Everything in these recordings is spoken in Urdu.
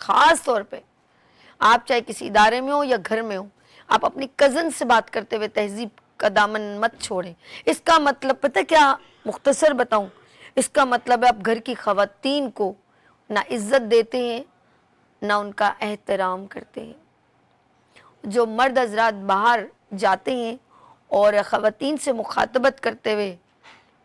خاص طور پہ آپ چاہے کسی ادارے میں ہو یا گھر میں ہو، آپ اپنی کزن سے بات کرتے ہوئے تہذیب کا دامن مت چھوڑیں۔ اس کا مطلب پتہ کیا، مختصر بتاؤں، اس کا مطلب ہے آپ گھر کی خواتین کو نہ عزت دیتے ہیں نہ ان کا احترام کرتے ہیں۔ جو مرد حضرات باہر جاتے ہیں اور خواتین سے مخاطبت کرتے ہوئے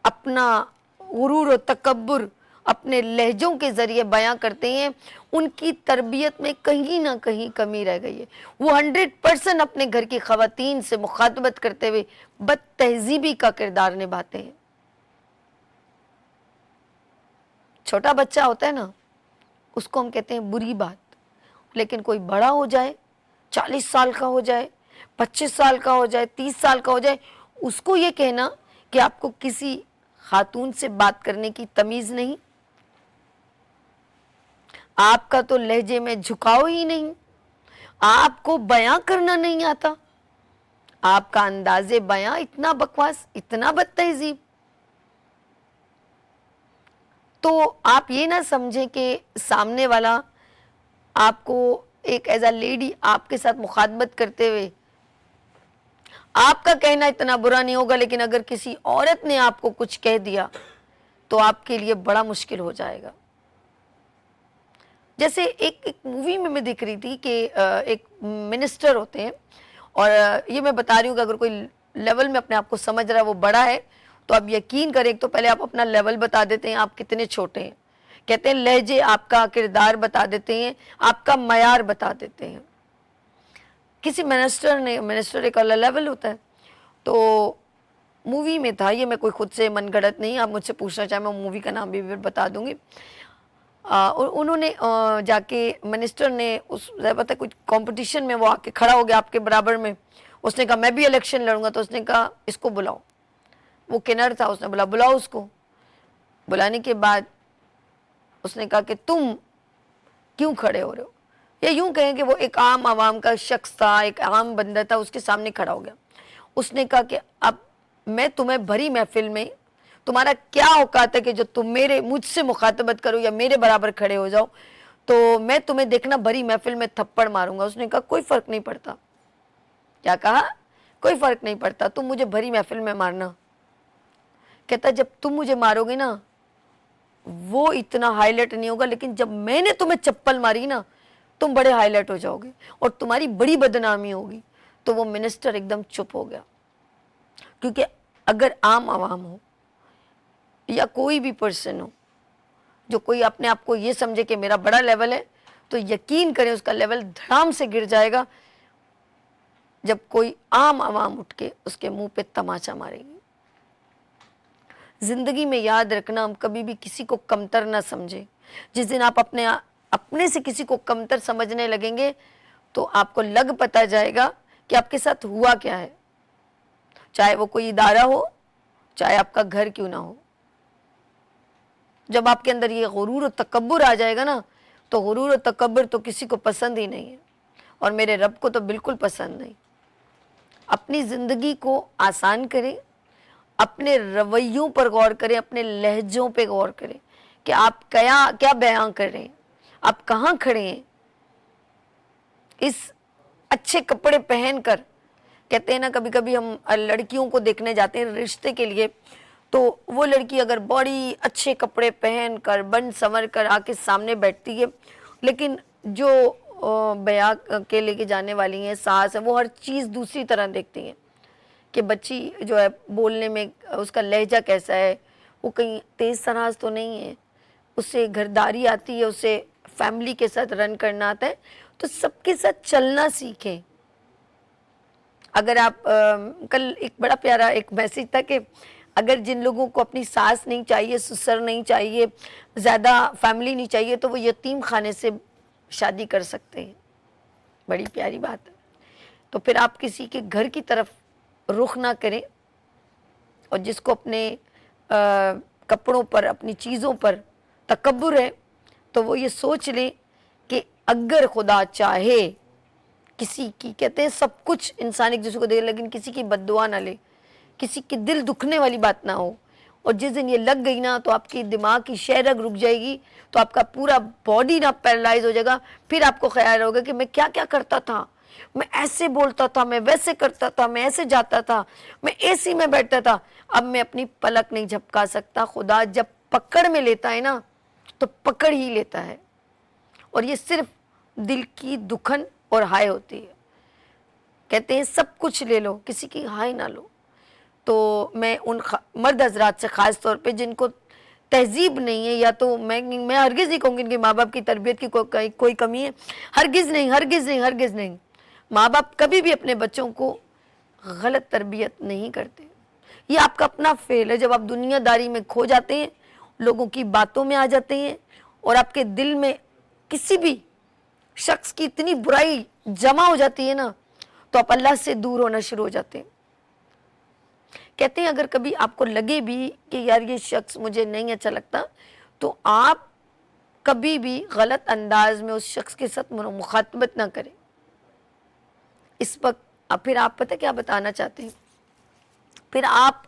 اپنا غرور و تکبر اپنے لہجوں کے ذریعے بیاں کرتے ہیں، ان کی تربیت میں کہیں نہ کہیں کمی رہ گئی ہے۔ وہ 100% اپنے گھر کی خواتین سے مخاطبت کرتے ہوئے بد تہذیبی کا کردار نبھاتے ہیں۔ چھوٹا بچہ ہوتا ہے نا، اس کو ہم کہتے ہیں بری بات، لیکن کوئی بڑا ہو جائے، 40 سال کا ہو جائے، 25 سال کا ہو جائے، 30 سال کا ہو جائے، اس کو یہ کہنا کہ آپ کو کسی خاتون سے بات کرنے کی تمیز نہیں، آپ کا تو لہجے میں جھکاؤ ہی نہیں، آپ کو بیاں کرنا نہیں آتا، آپ کا انداز بیاں اتنا بکواس، اتنا بد تہذیب، تو آپ یہ نہ سمجھیں کہ سامنے والا آپ کو ایک ایز اے لیڈی آپ کے ساتھ مخاطبت کرتے ہوئے آپ کا کہنا اتنا برا نہیں ہوگا، لیکن اگر کسی عورت نے آپ کو کچھ کہہ دیا تو آپ کے لیے بڑا مشکل ہو جائے گا۔ جیسے ایک مووی میں دیکھ رہی تھی کہ ایک منسٹر ہوتے ہیں، اور یہ میں بتا رہی ہوں کہ اگر کوئی لیول میں اپنے آپ کو سمجھ رہا ہے وہ بڑا ہے تو آپ یقین کریں، تو پہلے آپ اپنا لیول بتا دیتے ہیں آپ کتنے چھوٹے ہیں، کہتے ہیں لہجے آپ کا کردار بتا دیتے ہیں، آپ کا معیار بتا دیتے ہیں۔ کسی منسٹر ایک الگ لیول ہوتا ہے، تو مووی میں تھا، یہ میں کوئی خود سے من گھڑت نہیں، آپ مجھ سے پوچھنا چاہیں میں مووی کا نام بھی بتا دوں گی۔ اور انہوں نے جا کے منسٹر نے اس پتہ کچھ کمپٹیشن میں وہ آ کے کھڑا ہو گیا آپ کے برابر میں، اس نے کہا میں بھی الیکشن لڑوں گا، تو اس نے کہا اس کو بلاؤ، وہ کنر تھا، اس نے بولا بلاؤ اس کو۔ بلانے کے بعد اس نے کہا کہ تم کیوں کھڑے ہو رہے ہو، یا یوں کہیں کہ وہ ایک عام عوام کا شخص تھا، ایک عام بندہ تھا، اس کے سامنے کھڑا ہو گیا۔ اس نے کہا کہ اب میں تمہیں بھری محفل میں، تمہارا کیا اوقات ہے کہ جو تم مجھ سے مخاطبت کرو یا میرے برابر کھڑے ہو جاؤ، تو میں تمہیں دیکھنا بھری محفل میں تھپڑ ماروں گا۔ اس نے کہا کوئی فرق نہیں پڑتا۔ کیا کہا؟ کوئی فرق نہیں پڑتا، تم مجھے بھری محفل میں مارنا۔ کہتا جب تم مجھے مارو گے نا وہ اتنا ہائی لائٹ نہیں ہوگا، لیکن جب میں نے تمہیں چپل ماری نا تم بڑے ہائی لائٹ ہو جاؤ گے اور تمہاری بڑی بدنامی ہوگی۔ تو وہ منسٹر ایک دم چپ ہو گیا، کیونکہ اگر عام عوام ہو یا کوئی بھی پرسن ہو جو کوئی اپنے آپ کو یہ سمجھے کہ میرا بڑا لیول ہے، تو یقین کریں اس کا لیول دھڑام سے گر جائے گا جب کوئی عام عوام اٹھ کے اس کے منہ پہ تماچا مارے گی۔ زندگی میں یاد رکھنا، ہم کبھی بھی کسی کو کمتر نہ سمجھیں۔ جس دن آپ اپنے سے کسی کو کمتر سمجھنے لگیں گے تو آپ کو لگ پتا جائے گا کہ آپ کے ساتھ ہوا کیا ہے، چاہے وہ کوئی ادارہ ہو، چاہے آپ کا گھر کیوں نہ ہو۔ جب آپ کے اندر یہ غرور و تکبر آ جائے گا نا، تو غرور و تکبر تو کسی کو پسند ہی نہیں ہے، اور میرے رب کو تو بالکل پسند نہیں۔ اپنی زندگی کو آسان کریں، اپنے رویوں پر غور کریں، اپنے لہجوں پہ غور کریں کہ آپ کیا بیان کر رہے ہیں، آپ کہاں کھڑے ہیں۔ اس اچھے کپڑے پہن کر، کہتے ہیں نا کبھی کبھی ہم لڑکیوں کو دیکھنے جاتے ہیں رشتے کے لیے، تو وہ لڑکی اگر بڑی اچھے کپڑے پہن کر بن سنور کر آ کے سامنے بیٹھتی ہے، لیکن جو بیاہ کے لے کے جانے والی ہیں، ساس ہیں، وہ ہر چیز دوسری طرح دیکھتی ہیں کہ بچی جو ہے بولنے میں اس کا لہجہ کیسا ہے، وہ کہیں تیز تراز تو نہیں ہے، اسے گھرداری آتی ہے، اسے فیملی کے ساتھ رن کرنا آتا ہے، تو سب کے ساتھ چلنا سیکھیں۔ اگر آپ کل ایک بڑا پیارا ایک میسیج تھا کہ اگر جن لوگوں کو اپنی ساس نہیں چاہیے، سسر نہیں چاہیے، زیادہ فیملی نہیں چاہیے، تو وہ یتیم خانے سے شادی کر سکتے ہیں۔ بڑی پیاری بات ہے۔ تو پھر آپ کسی کے گھر کی طرف رخ نہ کریں، اور جس کو اپنے کپڑوں پر، اپنی چیزوں پر تکبر ہے، تو وہ یہ سوچ لیں کہ اگر خدا چاہے کسی کی، کہتے ہیں سب کچھ انسان ایک دوسرے کو دے، لیکن کسی کی بد دعا نہ لے، کسی کی دل دکھنے والی بات نہ ہو، اور جس دن یہ لگ گئی نا تو آپ کی دماغ کی شہ رگ رک جائے گی، تو آپ کا پورا باڈی نا پیرالائز ہو جائے گا. پھر آپ کو خیال ہوگا کہ میں کیا کیا کرتا تھا، میں ایسے بولتا تھا، میں ویسے کرتا تھا، میں ایسے جاتا تھا، میں اے سی میں بیٹھتا تھا، اب میں اپنی پلک نہیں جھپکا سکتا. خدا جب پکڑ میں لیتا ہے نا تو پکڑ ہی لیتا ہے، اور یہ صرف دل کی دکھن اور ہائے ہوتی ہے. کہتے ہیں سب کچھ لے لو، کسی کی ہائے نہ لو. تو میں ان مرد حضرات سے خاص طور پہ جن کو تہذیب نہیں ہے، یا تو میں ہرگز نہیں کہوں گی ان کے ماں باپ کی تربیت کی کوئی کمی ہے، ہرگز نہیں، ہرگز نہیں، ہرگز نہیں. ماں باپ کبھی بھی اپنے بچوں کو غلط تربیت نہیں کرتے. یہ آپ کا اپنا فیل ہے. جب آپ دنیا داری میں کھو جاتے ہیں، لوگوں کی باتوں میں آ جاتے ہیں، اور آپ کے دل میں کسی بھی شخص کی اتنی برائی جمع ہو جاتی ہے نا، تو آپ اللہ سے دور ہونا شروع ہو جاتے ہیں. کہتے ہیں اگر کبھی آپ کو لگے بھی کہ یار یہ شخص مجھے نہیں اچھا لگتا، تو آپ کبھی بھی غلط انداز میں اس شخص کے ساتھ مخاطبت نہ کریں. اس وقت پھر آپ پتہ کیا بتانا چاہتے ہیں، پھر آپ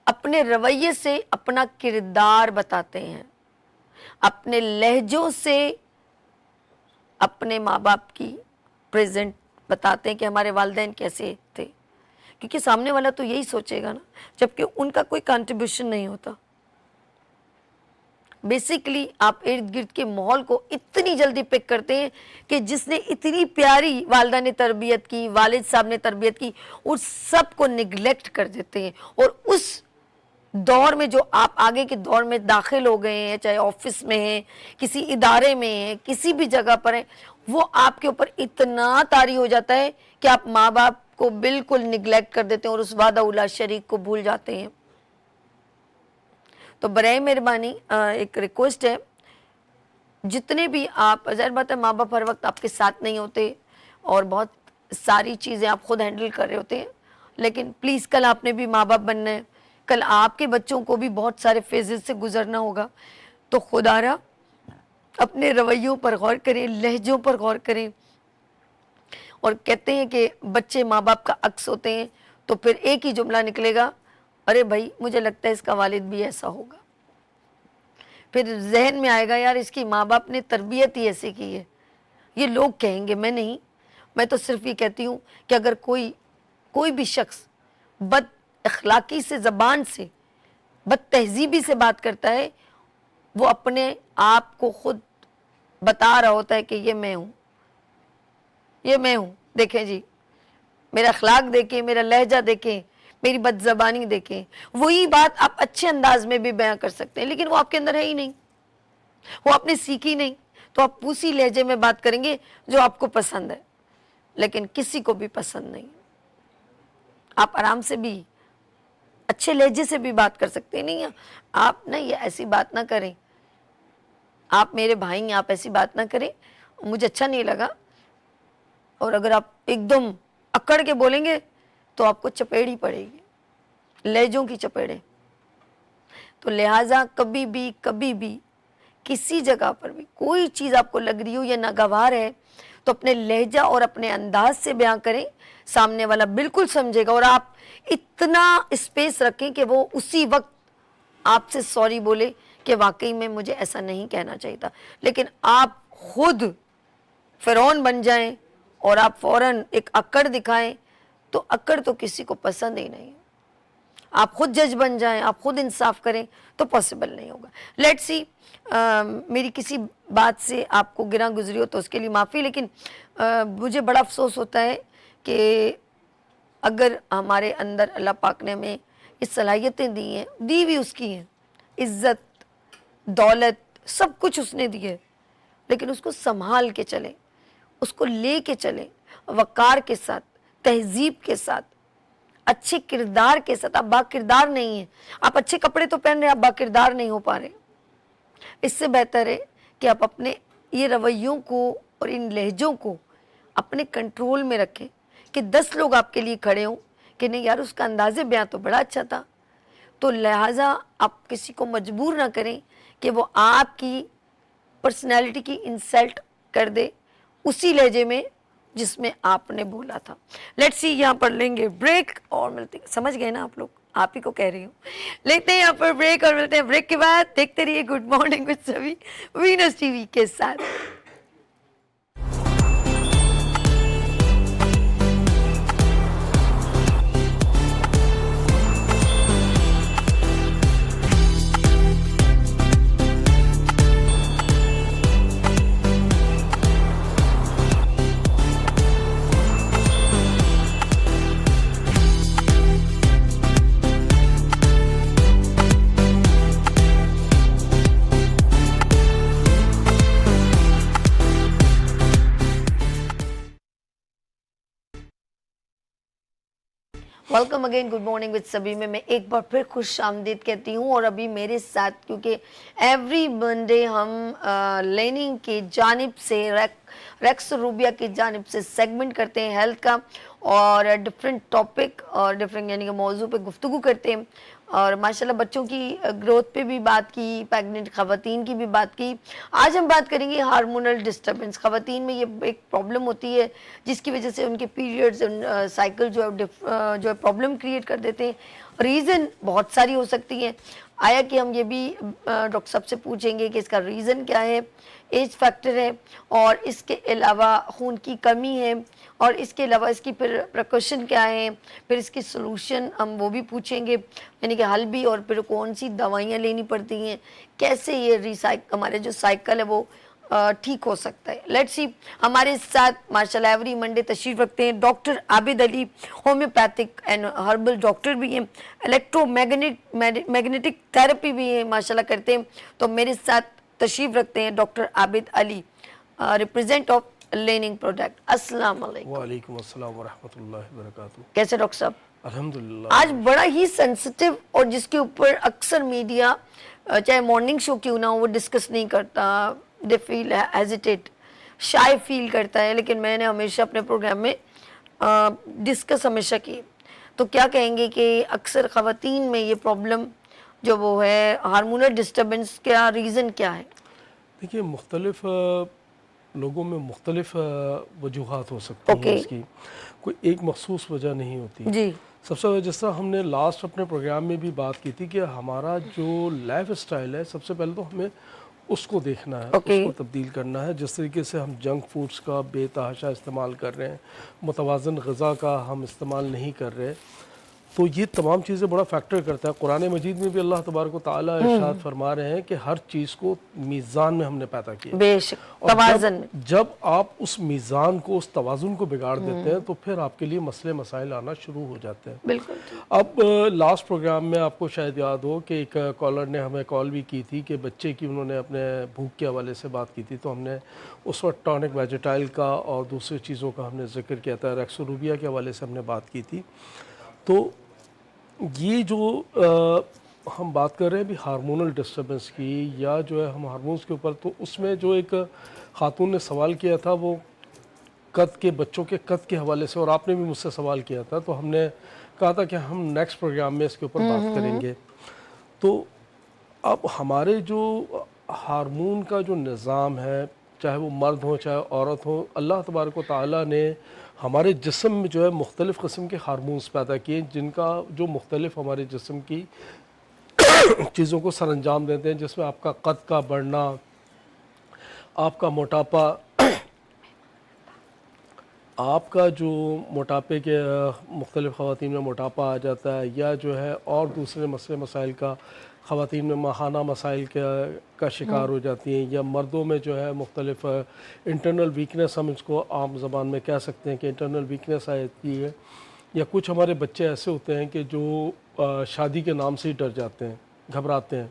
اپنے رویے سے اپنا کردار بتاتے ہیں، اپنے لہجوں سے اپنے ماں باپ کی پریزنٹ بتاتے ہیں کہ ہمارے والدین کیسے تھے. کیونکہ سامنے والا تو یہی سوچے گا نا، جبکہ ان کا کوئی کنٹریبیوشن نہیں ہوتا. بیسیکلی آپ ارد گرد کے ماحول کو اتنی جلدی پک کرتے ہیں کہ جس نے اتنی پیاری والدہ نے تربیت کی، والد صاحب نے تربیت کی، اس سب کو نگلیکٹ کر دیتے ہیں. اور اس دور میں جو آپ آگے کے دور میں داخل ہو گئے ہیں، چاہے آفس میں ہیں، کسی ادارے میں ہیں، کسی بھی جگہ پر ہیں، وہ آپ کے اوپر اتنا طاری ہو جاتا ہے کہ آپ ماں باپ کو بالکل نگلیکٹ کر دیتے ہیں اور اس وعدہ اولا شریک کو بھول جاتے ہیں. تو برائے مہربانی ایک ریکویسٹ ہے، جتنے بھی آپ، ظاہر بات ہے ماں باپ ہر وقت آپ کے ساتھ نہیں ہوتے اور بہت ساری چیزیں آپ خود ہینڈل کر رہے ہوتے ہیں، لیکن پلیز کل آپ نے بھی ماں باپ بننا ہے، کل آپ کے بچوں کو بھی بہت سارے فیزز سے گزرنا ہوگا. تو خدا را اپنے رویوں پر غور کریں، لہجوں پر غور کریں. اور کہتے ہیں کہ بچے ماں باپ کا عکس ہوتے ہیں، تو پھر ایک ہی جملہ نکلے گا، ارے بھائی مجھے لگتا ہے اس کا والد بھی ایسا ہوگا. پھر ذہن میں آئے گا یار اس کی ماں باپ نے تربیت ہی ایسی کی ہے. یہ لوگ کہیں گے، میں نہیں. میں تو صرف یہ کہتی ہوں کہ اگر کوئی بھی شخص بد اخلاقی سے، زبان سے، بد تہذیبی سے بات کرتا ہے، وہ اپنے آپ کو خود بتا رہا ہوتا ہے کہ یہ میں ہوں، یہ میں ہوں. دیکھیں جی، میرا اخلاق دیکھیں، میرا لہجہ دیکھیں، میری بد زبانی دیکھیں. وہی بات آپ اچھے انداز میں بھی بیان کر سکتے ہیں، لیکن وہ آپ کے اندر ہے ہی نہیں، وہ آپ نے سیکھی نہیں. تو آپ اسی لہجے میں بات کریں گے جو آپ کو پسند ہے، لیکن کسی کو بھی پسند نہیں. آپ آرام سے بھی اچھے لہجے سے بھی بات کر سکتے ہیں. نہیں آپ نہیں، یہ ایسی بات نہ کریں، آپ میرے بھائی ہیں، آپ ایسی بات نہ کریں، مجھے اچھا نہیں لگا. اور اگر آپ ایک دم اکڑ کے بولیں گے تو آپ کو چپیڑی پڑے گی، لہجوں کی چپیڑیں. تو لہٰذا کبھی بھی کسی جگہ پر بھی کوئی چیز آپ کو لگ رہی ہو یا ناگوار ہے، تو اپنے لہجہ اور اپنے انداز سے بیان کریں، سامنے والا بالکل سمجھے گا. اور آپ اتنا اسپیس رکھیں کہ وہ اسی وقت آپ سے سوری بولے کہ واقعی میں مجھے ایسا نہیں کہنا چاہیے تھا. لیکن آپ خود فرعون بن جائیں اور آپ فوراً ایک اکڑ دکھائیں، تو اکڑ تو کسی کو پسند ہی نہیں. آپ خود جج بن جائیں، آپ خود انصاف کریں، تو پاسبل نہیں ہوگا. لیٹس سی، میری کسی بات سے آپ کو گراں گزری ہو تو اس کے لیے معافی. لیکن مجھے بڑا افسوس ہوتا ہے کہ اگر ہمارے اندر اللہ پاک نے ہمیں یہ صلاحیتیں دی ہیں، دی بھی اس کی ہیں، عزت، دولت، سب کچھ اس نے دی ہے، لیکن اس کو سنبھال کے چلیں، اس کو لے کے چلیں، وقار کے ساتھ، تہذیب کے ساتھ، اچھے کردار کے ساتھ. آپ با کردار نہیں ہیں، آپ اچھے کپڑے تو پہن رہے ہیں، آپ با کردار نہیں ہو پا رہے. اس سے بہتر ہے کہ آپ اپنے یہ رویوں کو اور ان لہجوں کو اپنے کنٹرول میں رکھیں کہ 10 لوگ آپ کے لیے کھڑے ہوں کہ نہیں یار اس کا انداز بیان تو بڑا اچھا تھا. تو لہٰذا آپ کسی کو مجبور نہ کریں کہ وہ آپ کی پرسنالٹی کی انسلٹ کر دے اسی لہجے میں جس میں آپ نے بولا تھا. لیٹس سی، یہاں پر لیں گے بریک اور ملتے ہیں. سمجھ گئے نا آپ لوگ؟ آپ ہی کو کہہ رہی ہوں. لیتے ہیں یہاں پر بریک اور ملتے ہیں بریک کے بعد. دیکھتے رہیے گڈ مارننگ وتھ سبھی وینس ٹی وی کے ساتھ. Welcome again good morning with سبھی میں ایک بار پھر خوش آمدید کہتی ہوں. اور ابھی میرے ساتھ کیونکہ ایوری منڈے ہم لیننگ کی جانب سے ریکس روبیا کی جانب سے سیگمنٹ کرتے ہیں ہیلتھ کا, اور ڈفرینٹ ٹاپک اور ڈفرینٹ یعنی کہ موضوع پہ گفتگو کرتے ہیں. اور ماشاءاللہ بچوں کی گروتھ پہ بھی بات کی, پیگننٹ خواتین کی بھی بات کی. آج ہم بات کریں گے ہارمونل ڈسٹربنس. خواتین میں یہ ایک پرابلم ہوتی ہے جس کی وجہ سے ان کے پیریڈز سائیکل جو ہے پرابلم کریٹ کر دیتے ہیں. ریزن بہت ساری ہو سکتی ہیں. آیا کہ ہم یہ بھی ڈاکٹر صاحب سے پوچھیں گے کہ اس کا ریزن کیا ہے, ایج فیکٹر ہے, اور اس کے علاوہ خون کی کمی ہے, اور اس کے علاوہ اس کی پھر پریکاشن کیا ہے, پھر اس کی سلوشن ہم وہ بھی پوچھیں گے, یعنی کہ حل بھی, اور پھر کون سی دوائیاں لینی پڑتی ہیں, کیسے یہ ہمارے جو سائیکل ہے وہ ٹھیک ہو سکتا ہے. Let's see. ہمارے ساتھ ماشاءاللہ ایوری منڈے تشریف رکھتے ہیں doctor Abid Ali, homeopathic and herbal doctor بھی ہیں, الیکٹرو میگنیٹک تھراپی بھی ہیں ماشاءاللہ کرتے ہیں. تو میرے ساتھ تشریف رکھتے ہیں doctor Abid Ali, represent of leaning product. السلام علیکم. وعلیکم السلام ورحمۃ اللہ وبرکاتہ. کیسے ڈاکٹر صاحب؟ الحمدللہ. آج بڑا ہی سینسٹیو اور جس کے اوپر اکثر میڈیا چاہے مارننگ شو کیوں نہ ہو وہ ڈسکس نہیں کرتا, دے فیل ہیزیٹیٹ, شائع فیل کرتا ہے, لیکن میں نے ہمیشہ اپنے پروگرام میں ڈسکس ہمیشہ کی. تو کیا کہیں گے کہ اکثر خواتین میں یہ پرابلم جو وہ ہے ہارمونل ڈسٹربنس, کیا ریزن کیا ہے؟ دیکھیے مختلف لوگوں میں مختلف وجوہات ہو سکتی ہیں اس کی, کوئی ایک مخصوص وجہ نہیں ہوتی. جی. سب سے جس طرح ہم نے لاسٹ اپنے پروگرام میں بھی بات کی تھی کہ ہمارا جو لائف اسٹائل ہے سب سے پہلے تو ہمیں اس کو دیکھنا ہے, اس کو تبدیل کرنا ہے. جس طریقے سے ہم جنک فوڈز کا بے تحاشا استعمال کر رہے ہیں, متوازن غذا کا ہم استعمال نہیں کر رہے, تو یہ تمام چیزیں بڑا فیکٹر کرتا ہے. قرآن مجید میں بھی اللہ تبارک و تعالیٰ ارشاد فرما رہے ہیں کہ ہر چیز کو میزان میں ہم نے پیدا کیا. بے شک, توازن. جب آپ اس میزان کو, اس توازن کو بگاڑ دیتے ہیں تو پھر آپ کے لیے مسئلے مسائل آنا شروع ہو جاتے ہیں. بالکل. اب لاسٹ پروگرام میں آپ کو شاید یاد ہو کہ ایک کالر نے ہمیں کال بھی کی تھی کہ بچے کی انہوں نے اپنے بھوک کے حوالے سے بات کی تھی, تو ہم نے اس وقت ٹونک ویجیٹائل کا اور دوسری چیزوں کا ہم نے ذکر کیا تھا, ریکس روبیا کے حوالے سے ہم نے بات کی تھی. تو یہ جو ہم بات کر رہے ہیں بھی ہارمونل ڈسٹربنس کی, یا جو ہے ہم ہارمونز کے اوپر, تو اس میں جو ایک خاتون نے سوال کیا تھا وہ قد کے, بچوں کے قد کے حوالے سے, اور آپ نے بھی مجھ سے سوال کیا تھا, تو ہم نے کہا تھا کہ ہم نیکسٹ پروگرام میں اس کے اوپر بات کریں گے. تو اب ہمارے جو ہارمون کا جو نظام ہے, چاہے وہ مرد ہو چاہے عورت ہو, اللہ تبارک و تعالیٰ نے ہمارے جسم میں جو ہے مختلف قسم کے ہارمونز پیدا کیے, جن کا جو مختلف ہمارے جسم کی چیزوں کو سر انجام دیتے ہیں, جس میں آپ کا قد کا بڑھنا, آپ کا موٹاپا, آپ کا جو موٹاپے کے مختلف خواتین میں موٹاپا آ جاتا ہے, یا جو ہے اور دوسرے مسئلے مسائل کا خواتین میں ماہانہ مسائل کا شکار ہو جاتی ہیں, یا مردوں میں جو ہے مختلف انٹرنل ویکنس, ہم اس کو عام زبان میں کہہ سکتے ہیں کہ انٹرنل ویکنس آ جاتی ہے. یا کچھ ہمارے بچے ایسے ہوتے ہیں کہ جو شادی کے نام سے ہی ڈر جاتے ہیں, گھبراتے ہیں.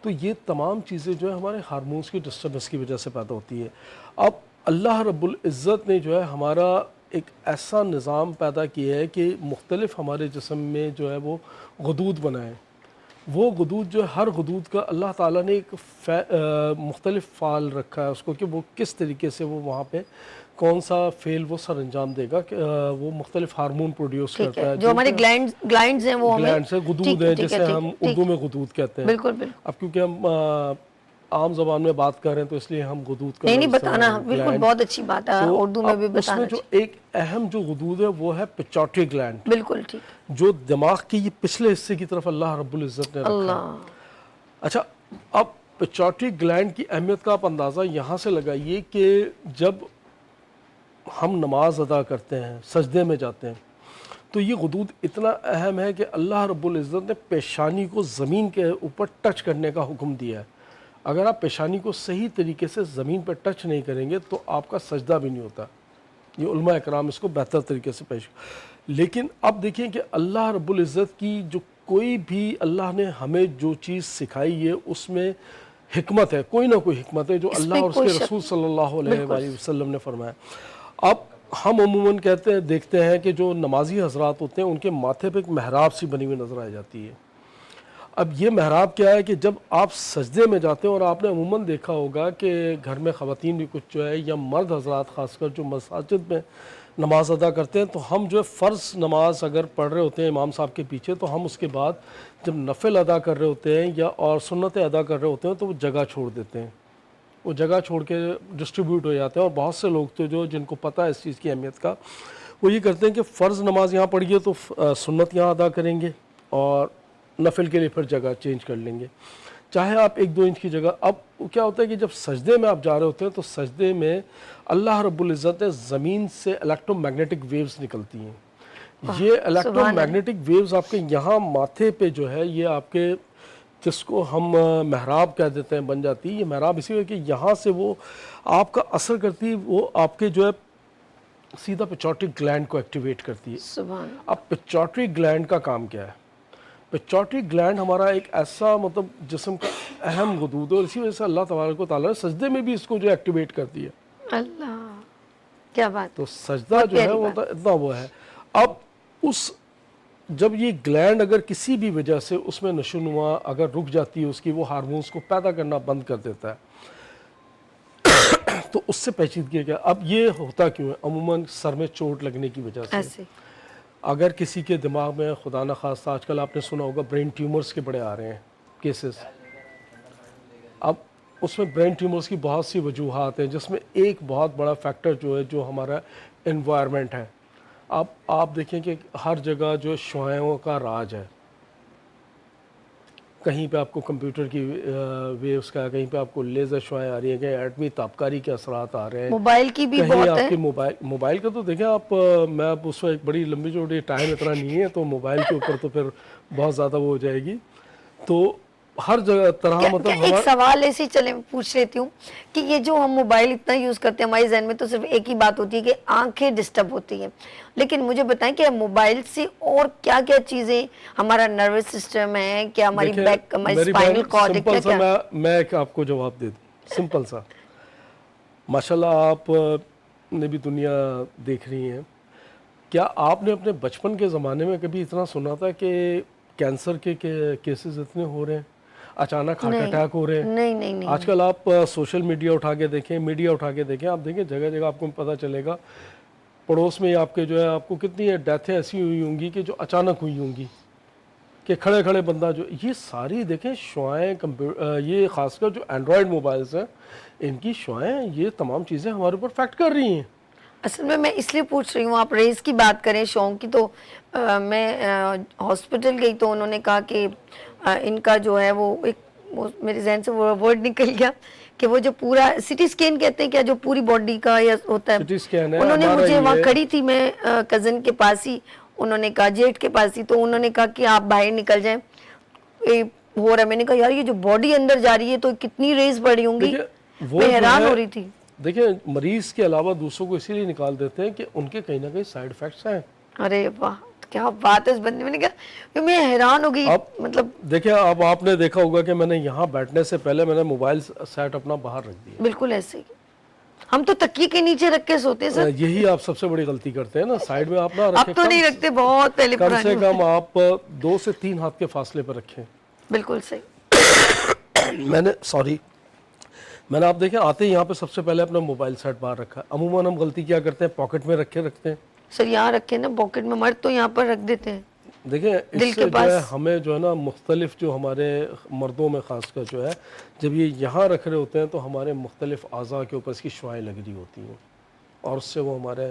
تو یہ تمام چیزیں جو ہے ہمارے ہارمونز کی ڈسٹربنس کی وجہ سے پیدا ہوتی ہے. اب اللہ رب العزت نے جو ہے ہمارا ایک ایسا نظام پیدا کیا ہے کہ مختلف ہمارے جسم میں جو ہے وہ غدود بنائے. وہ غدود جو ہے, ہر غدود کا اللہ تعالیٰ نے ایک مختلف فعال رکھا ہے اس کو, کہ وہ کس طریقے سے وہ وہاں پہ کون سا فعل وہ سر انجام دے گا, کہ وہ مختلف ہارمون پروڈیوس کرتا ہے. جو ہمارے گلینڈز ہیں وہ گلینڈز ہیں, غدود ہیں, جسے ہم اردو میں غدود کہتے ہیں. بالکل بالکل. اب کیونکہ ہم عام زبان میں بات کر رہے ہیں تو اس لیے ہم غدود کا نہیں لفظ بتانا استعمال بالکل gland. بہت اچھی بات ہے، تو اردو میں بھی اب اس میں بتانا جو ایک اہم جو غدود ہے وہ ہے پیچوٹری گلینڈ، بالکل ٹھیک، جو دماغ کے یہ پچھلے حصے کی طرف اللہ رب العزت نے رکھا ہے۔ اللہ اچھا، اب پیچوٹری گلینڈ کی اہمیت کا آپ اندازہ یہاں سے لگائیے کہ جب ہم نماز ادا کرتے ہیں، سجدے میں جاتے ہیں، تو یہ غدود اتنا اہم ہے کہ اللہ رب العزت نے پیشانی کو زمین کے اوپر ٹچ کرنے کا حکم دیا ہے۔ اگر آپ پیشانی کو صحیح طریقے سے زمین پہ ٹچ نہیں کریں گے تو آپ کا سجدہ بھی نہیں ہوتا۔ یہ علماء اکرام اس کو بہتر طریقے سے پیش، لیکن اب دیکھیں کہ اللہ رب العزت کی جو کوئی بھی اللہ نے ہمیں جو چیز سکھائی ہے اس میں حکمت ہے، کوئی نہ کوئی حکمت ہے جو اس اللہ میں اور اس کوئی کے شک رسول صلی اللہ علیہ بالکل۔ وآلہ وسلم نے فرمایا۔ اب ہم عموماً کہتے ہیں، دیکھتے ہیں کہ جو نمازی حضرات ہوتے ہیں ان کے ماتھے پہ ایک محراب سی بنی ہوئی نظر آ جاتی ہے۔ اب یہ محراب کیا ہے کہ جب آپ سجدے میں جاتے ہیں، اور آپ نے عموماً دیکھا ہوگا کہ گھر میں خواتین بھی کچھ جو ہے یا مرد حضرات خاص کر جو مساجد میں نماز ادا کرتے ہیں، تو ہم جو ہے فرض نماز اگر پڑھ رہے ہوتے ہیں امام صاحب کے پیچھے، تو ہم اس کے بعد جب نفل ادا کر رہے ہوتے ہیں یا اور سنتیں ادا کر رہے ہوتے ہیں تو وہ جگہ چھوڑ دیتے ہیں، وہ جگہ چھوڑ کے ڈسٹریبیوٹ ہو جاتے ہیں۔ اور بہت سے لوگ تو جو جن کو پتہ ہے اس چیز کی اہمیت کا، وہ یہ کرتے ہیں کہ فرض نماز یہاں پڑھی ہے تو سنت یہاں ادا کریں گے اور نفل کے لیے پھر جگہ چینج کر لیں گے، چاہے آپ 1-2 انچ کی جگہ۔ اب کیا ہوتا ہے کہ جب سجدے میں آپ جا رہے ہوتے ہیں تو سجدے میں اللہ رب العزت نے زمین سے الیکٹرو میگنیٹک ویوز نکلتی ہیں۔ یہ الیکٹرو میگنیٹک ویوز آپ کے یہاں ماتھے پہ جو ہے، یہ آپ کے جس کو ہم محراب کہہ دیتے ہیں بن جاتی ہے، یہ محراب اسی وجہ کہ یہاں سے وہ آپ کا اثر کرتی ہے، وہ آپ کے جو ہے سیدھا پیچوٹری گلینڈ کو ایکٹیویٹ کرتی ہے۔ سبحان اب پیچوٹری گلینڈ کا کام کیا ہے؟ پیچوٹری گلینڈ ہمارا ایک ایسا مطلب جسم کا اہم غدود ہے، اور اسی وجہ سے اللہ تبارک و تعالیٰ نے سجدے میں بھی اس کو جو ایکٹیویٹ کر دیا۔ اللہ کیا بات، تو سجدہ جو ہے وہ اتنا وہ ہے۔ اب اس جب یہ گلینڈ اگر کسی بھی وجہ سے اس میں نشو نما اگر رک جاتی ہے اس کی، وہ ہارمونز کو پیدا کرنا بند کر دیتا ہے، تو اس سے پیچیدگی کیا۔ اب یہ ہوتا کیوں ہے؟ عموماً سر میں چوٹ لگنے کی وجہ سے، ایسے اگر کسی کے دماغ میں خدا نخواستہ، آج کل آپ نے سنا ہوگا برین ٹیومرز کے بڑے آ رہے ہیں کیسز۔ اب اس میں برین ٹیومرز کی بہت سی وجوہات ہیں، جس میں ایک بہت بڑا فیکٹر جو ہے جو ہمارا انوائرمنٹ ہے۔ اب آپ دیکھیں کہ ہر جگہ جو شعاعوں کا راج ہے، کہیں پہ آپ کو کمپیوٹر کی ویوز کا، کہیں پہ آپ کو لیزر شعاعیں آ رہی ہیں، کہیں ایٹمی تابکاری کے اثرات آ رہے ہیں، موبائل کی بھی کہیں بہت آپ ہے۔ کے موبائل کا تو دیکھیں آپ، میں اب اس میں ایک بڑی لمبی چوڑی ٹائم اتنا نہیں ہے تو موبائل کے اوپر تو پھر بہت زیادہ وہ ہو جائے گی۔ تو ہر جگہ طرح مطلب ایک سوال ایسے چلے پوچھ لیتی ہوں کہ یہ جو ہم موبائل اتنا یوز کرتے ہیں، ہمارے ذہن میں تو صرف ایک ہی بات ہوتی ہے کہ آنکھیں ڈسٹرب ہوتی ہیں، لیکن مجھے بتائیں کہ موبائل سے اور کیا کیا چیزیں، ہمارا نروس سسٹم ہے کیا، ہماری بیک، ہماری اسپائنل کارڈ ہے، کیا کیا؟ میں ایک آپ کو جواب دے دوں سمپل سا۔ ماشاءاللہ آپ نے بھی دنیا دیکھ رہی ہیں، کیا آپ نے اپنے بچپن کے زمانے میں کبھی اتنا سنا تھا کہ کینسر کے کیسز اتنے ہو رہے ہیں، اچانک ہارٹ اٹیک ہو رہے ہیں؟ نہیں آج کل آپ سوشل میڈیا اٹھا کے دیکھیں، میڈیا اٹھا کے دیکھیں، آپ دیکھیں جگہ جگہ آپ کو پتہ چلے گا، پڑوس میں آپ کے جو ہے آپ کو کتنی ڈیتھیں ایسی ہوئی ہوں گی کہ جو اچانک ہوئی ہوں گی کہ کھڑے کھڑے بندہ جو، یہ ساری دیکھیں شعاعیں، یہ خاص کر جو اینڈرائڈ موبائلز ہیں ان کی شعاعیں، یہ تمام چیزیں ہمارے اوپر افیکٹ کر رہی ہیں۔ اصل میں اس لیے پوچھ رہی ہوں، آپ ریز کی بات کریں شوق کی، تو میں ہاسپٹل گئی تو انہوں نے کہا کہ ان کا جو ہے وہ ایک، میرے ذہن سے وہ ورڈ نکل گیا کہ وہ جو پورا سٹی اسکین کہتے ہیں کیا، جو پوری باڈی کا یا ہوتا سٹی ہے، اسکین ہے انہوں نے ہمارا، مجھے وہاں یہ کھڑی تھی، میں کزن کے پاس ہی، انہوں نے کہا جیٹ کے پاس ہی، تو انہوں نے کہا کہ آپ باہر نکل جائیں، ہو رہا ہے۔ میں نے کہا یار یہ جو باڈی اندر جا رہی ہے تو کتنی ریز پڑی ہوں گی، میں حیران ہو رہی تھی۔ دیکھیں مریض کے علاوہ دوسروں کو اسی لیے نکال دیتے ہیں کہ ان کے کہیں نہ کہیں سائیڈ افیکٹس ہیں۔ ارے واہ کیا بات ہے اس بندے، میں نے کہا میں حیران ہو گئی، مطلب دیکھیں اب آپ نے دیکھا ہوگا کہ میں نے یہاں بیٹھنے سے پہلے میں نے موبائل سیٹ اپنا باہر رکھ دیا، بالکل ایسے ہی ہم تو تکیے کے نیچے رکھ کے سوتے ہیں سر، یہی آپ سب سے بڑی غلطی کرتے ہیں نا، سائیڈ میں آپ نہ اب رکھیں، تو نہیں رکھتے، بہت پہلے کم سے پرانی، کم آپ 2 سے 3 ہاتھ کے فاصلے پر رکھیں۔ بالکل صحیح۔ میں نے آپ دیکھیں آتے ہی یہاں پہ سب سے پہلے اپنا موبائل سیٹ باہر رکھا ہے۔ عموماً ہم غلطی کیا کرتے ہیں، پاکٹ میں رکھتے ہیں، سر یہاں رکھے نا پاکٹ میں، مرد تو یہاں پر رکھ دیتے ہیں۔ دیکھیں اس دل سے کے جو ہے پاس ہمیں جو ہے نا مختلف جو ہمارے مردوں میں خاص کر جو ہے جب یہ یہاں رکھ رہے ہوتے ہیں تو ہمارے مختلف اعضاء کے اوپر اس کی شعائیں لگ رہی ہوتی ہیں اور اس سے وہ ہمارے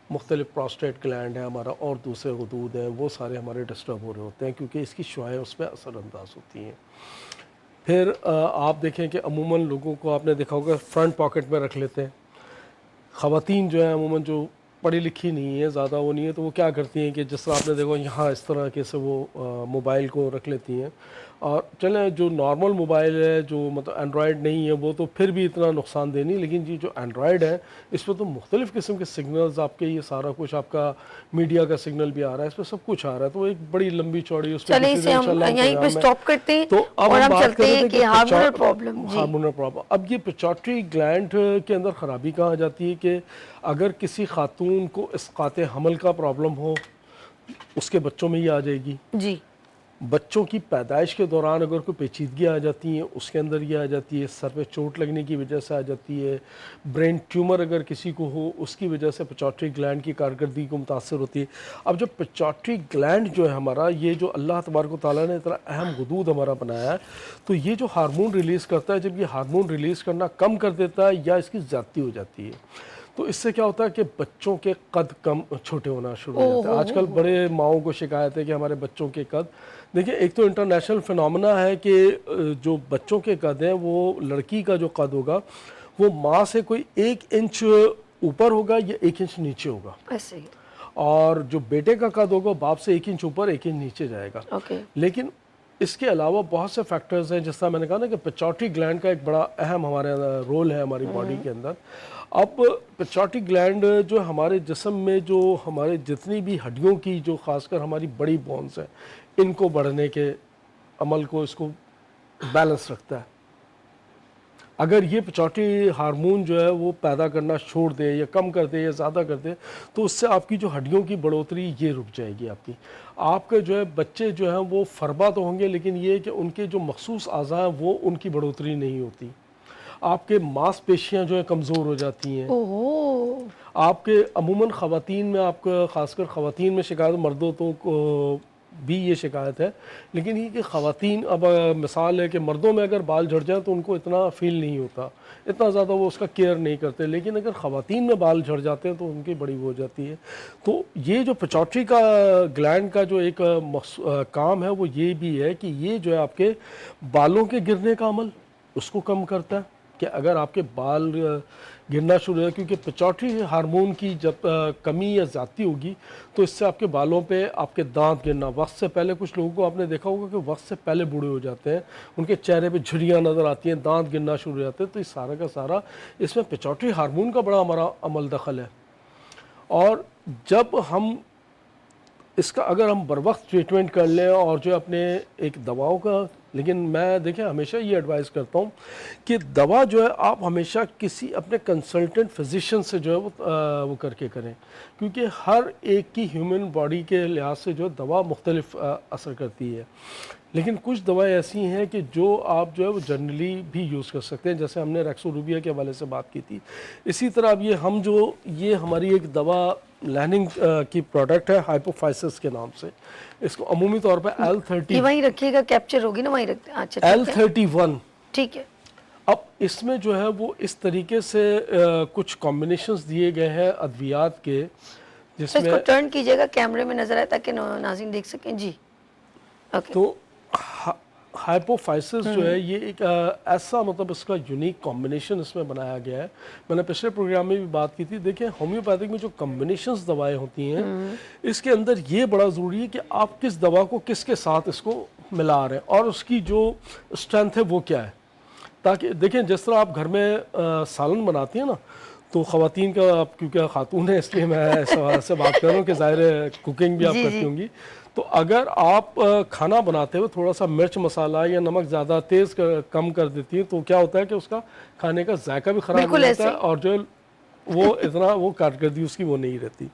مختلف پراسٹیٹ گلینڈ ہے ہمارا اور دوسرے غدود ہیں وہ سارے ہمارے ڈسٹرب ہو رہے ہوتے ہیں کیونکہ اس کی شعائیں اس پہ اثر انداز ہوتی ہیں. پھر آپ دیکھیں کہ عموماً لوگوں کو آپ نے دیکھا ہوگا فرنٹ پاکٹ میں رکھ لیتے ہیں. خواتین جو ہیں عموماً جو پڑھی لکھی نہیں ہے زیادہ وہ نہیں ہے تو وہ کیا کرتی ہیں کہ جس طرح آپ نے دیکھو یہاں اس طرح کے سے وہ موبائل کو رکھ لیتی ہیں. اور چلیں جو نارمل موبائل ہے جو مطلب اینڈرائڈ نہیں ہے وہ تو پھر بھی اتنا نقصان دہ نہیں لیکن یہ جو اینڈرائڈ ہے اس پہ تو مختلف قسم کے سگنلز آپ کے یہ سارا کچھ آپ کا میڈیا کا سگنل بھی آ رہا ہے اس پہ سب کچھ آ رہا ہے تو ایک بڑی لمبی چوڑی اس پہ چلیں کسی اسے دن ہم انشاءاللہ یہیں پہ پروگرام میں اسٹاپ کرتے ہیں تو اب اور ہم ہم بات چلتے کر رہے ہیں تھے کہ ہارمونل پرابلم. جی ہارمونل پرابلم. اب یہ پیچوٹری گلینڈ کے اندر خرابی کہاں جاتی ہے کہ اگر کسی خاتون کو اسقاط حمل کا پرابلم ہو اس کے بچوں میں یہ آ جائے گی. جی بچوں کی پیدائش کے دوران اگر کوئی پیچیدگی آ جاتی ہیں اس کے اندر یہ آ جاتی ہے. سر پہ چوٹ لگنے کی وجہ سے آ جاتی ہے. برین ٹیومر اگر کسی کو ہو اس کی وجہ سے پیچوٹری گلینڈ کی کارکردگی کو متاثر ہوتی ہے. اب جو پیچوٹری گلینڈ جو ہے ہمارا یہ جو اللہ تبارک و تعالیٰ نے اتنا اہم غدود ہمارا بنایا ہے تو یہ جو ہارمون ریلیز کرتا ہے جب یہ ہارمون ریلیز کرنا کم کر دیتا ہے یا اس کی زیادتی ہو جاتی ہے تو اس سے کیا ہوتا ہے کہ بچوں کے قد کم چھوٹے ہونا شروع ہو جاتے ہیں. آج کل بڑے ماؤں کو شکایت ہے کہ ہمارے بچوں کے قد دیکھیں ایک تو انٹرنیشنل فنومنا ہے کہ جو بچوں کے قد ہیں وہ لڑکی کا جو قد ہوگا وہ ماں سے کوئی 1 انچ اوپر ہوگا یا 1 انچ نیچے ہوگا ایسے ہی. اور جو بیٹے کا قد ہوگا باپ سے 1 انچ اوپر 1 انچ نیچے جائے گا. اوکے لیکن اس کے علاوہ بہت سے فیکٹرز ہیں جس طرح میں نے کہا نا کہ پیچوٹری گلینڈ کا ایک بڑا اہم ہمارے رول ہے ہماری باڈی کے اندر. اب پیچوٹری گلینڈ جو ہمارے جسم میں جو ہمارے جتنی بھی ہڈیوں کی جو خاص کر ہماری بڑی بونز ہیں ان کو بڑھنے کے عمل کو اس کو بیلنس رکھتا ہے. اگر یہ پیچوٹری ہارمون جو ہے وہ پیدا کرنا چھوڑ دے یا کم کر دے یا زیادہ کر دے تو اس سے آپ کی جو ہڈیوں کی بڑھوتری یہ رک جائے گی. آپ کے جو ہے بچے جو ہیں وہ فربا تو ہوں گے لیکن یہ کہ ان کے جو مخصوص اعضاء ہیں وہ ان کی بڑھوتری نہیں ہوتی. آپ کے ماس پیشیاں جو ہیں کمزور ہو جاتی ہیں. اوہ آپ کے عموماً خواتین میں آپ کا خاص کر خواتین میں شکایت مردوں تو کو بھی یہ شکایت ہے لیکن یہ کہ خواتین اب مثال ہے کہ مردوں میں اگر بال جھڑ جائیں تو ان کو اتنا فیل نہیں ہوتا اتنا زیادہ وہ اس کا کیئر نہیں کرتے لیکن اگر خواتین میں بال جھڑ جاتے ہیں تو ان کی بڑی وہ ہو جاتی ہے. تو یہ جو پیچوٹری کا گلینڈ کا جو ایک کام ہے وہ یہ بھی ہے کہ یہ جو ہے آپ کے بالوں کے گرنے کا عمل اس کو کم کرتا ہے کہ اگر آپ کے بال گرنا شروع ہے کیونکہ پیچوٹری ہارمون کی جب کمی یا زیادتی ہوگی تو اس سے آپ کے بالوں پہ آپ کے دانت گرنا وقت سے پہلے کچھ لوگوں کو آپ نے دیکھا ہوگا کہ وقت سے پہلے بوڑھے ہو جاتے ہیں ان کے چہرے پہ جھریاں نظر آتی ہیں دانت گرنا شروع ہو جاتے ہیں تو یہ سارا کا سارا اس میں پیچوٹری ہارمون کا بڑا ہمارا عمل دخل ہے. اور جب ہم اس کا اگر ہم بر وقت ٹریٹمنٹ کر لیں اور جو اپنے ایک دواؤں کا لیکن میں دیکھیں ہمیشہ یہ ایڈوائز کرتا ہوں کہ دوا جو ہے آپ ہمیشہ کسی اپنے کنسلٹنٹ فزیشین سے جو ہے وہ کر کے کریں کیونکہ ہر ایک کی ہیومن باڈی کے لحاظ سے جو دوا مختلف اثر کرتی ہے. لیکن کچھ دوائیں ایسی ہیں کہ جو آپ جو ہے وہ جنرلی بھی یوز کر سکتے ہیں جیسے ہم نے ریکسوروبیا کے حوالے سے بات کی تھی. اسی طرح اب یہ ہماری ایک دوا لیننگ کی پروڈکٹ ہے ہائپوفائسس کے نام سے اس کو عمومی طور پہ L30 یہ وہیں رکھیے گا کیپچر ہوگی نا وہیں رکھتے ہیں. اچھا L31 ٹھیک ہے. اب اس میں جو ہے وہ اس طریقے سے کچھ کمبینیشنز دیے گئے ہیں ادویات کے جس اس میں کو ٹرن کیجیے گا کیمرے میں نظر آئے تاکہ ناظرین دیکھ سکیں. جی اوکے. تو ہائپوفائسس جو ہے یہ ایک ایسا مطلب اس کا یونیک کمبینیشن اس میں بنایا گیا ہے. میں نے پچھلے پروگرام میں بھی بات کی تھی. دیکھیں ہومیوپیتھک میں جو کمبینیشنز دوائیں ہوتی ہیں اس کے اندر یہ بڑا ضروری ہے کہ آپ کس دوا کو کس کے ساتھ اس کو ملا رہے ہیں اور اس کی جو اسٹرینتھ ہے وہ کیا ہے تاکہ دیکھیں جس طرح آپ گھر میں سالن بناتی ہیں نا تو خواتین کا آپ کیونکہ خاتون ہے اس لیے میں اس حوالے سے بات کر رہا ہوں کہ ظاہر ہے کوکنگ بھی آپ کرتی ہوں گی تو اگر آپ کھانا بناتے ہوئے تھوڑا سا مرچ مسالہ یا نمک زیادہ تیز کم کر دیتی ہیں تو کیا ہوتا ہے کہ اس کا کھانے کا ذائقہ بھی خراب ہو جاتا ہے اور جو وہ اتنا وہ کارکردگی اس کی وہ نہیں رہتی.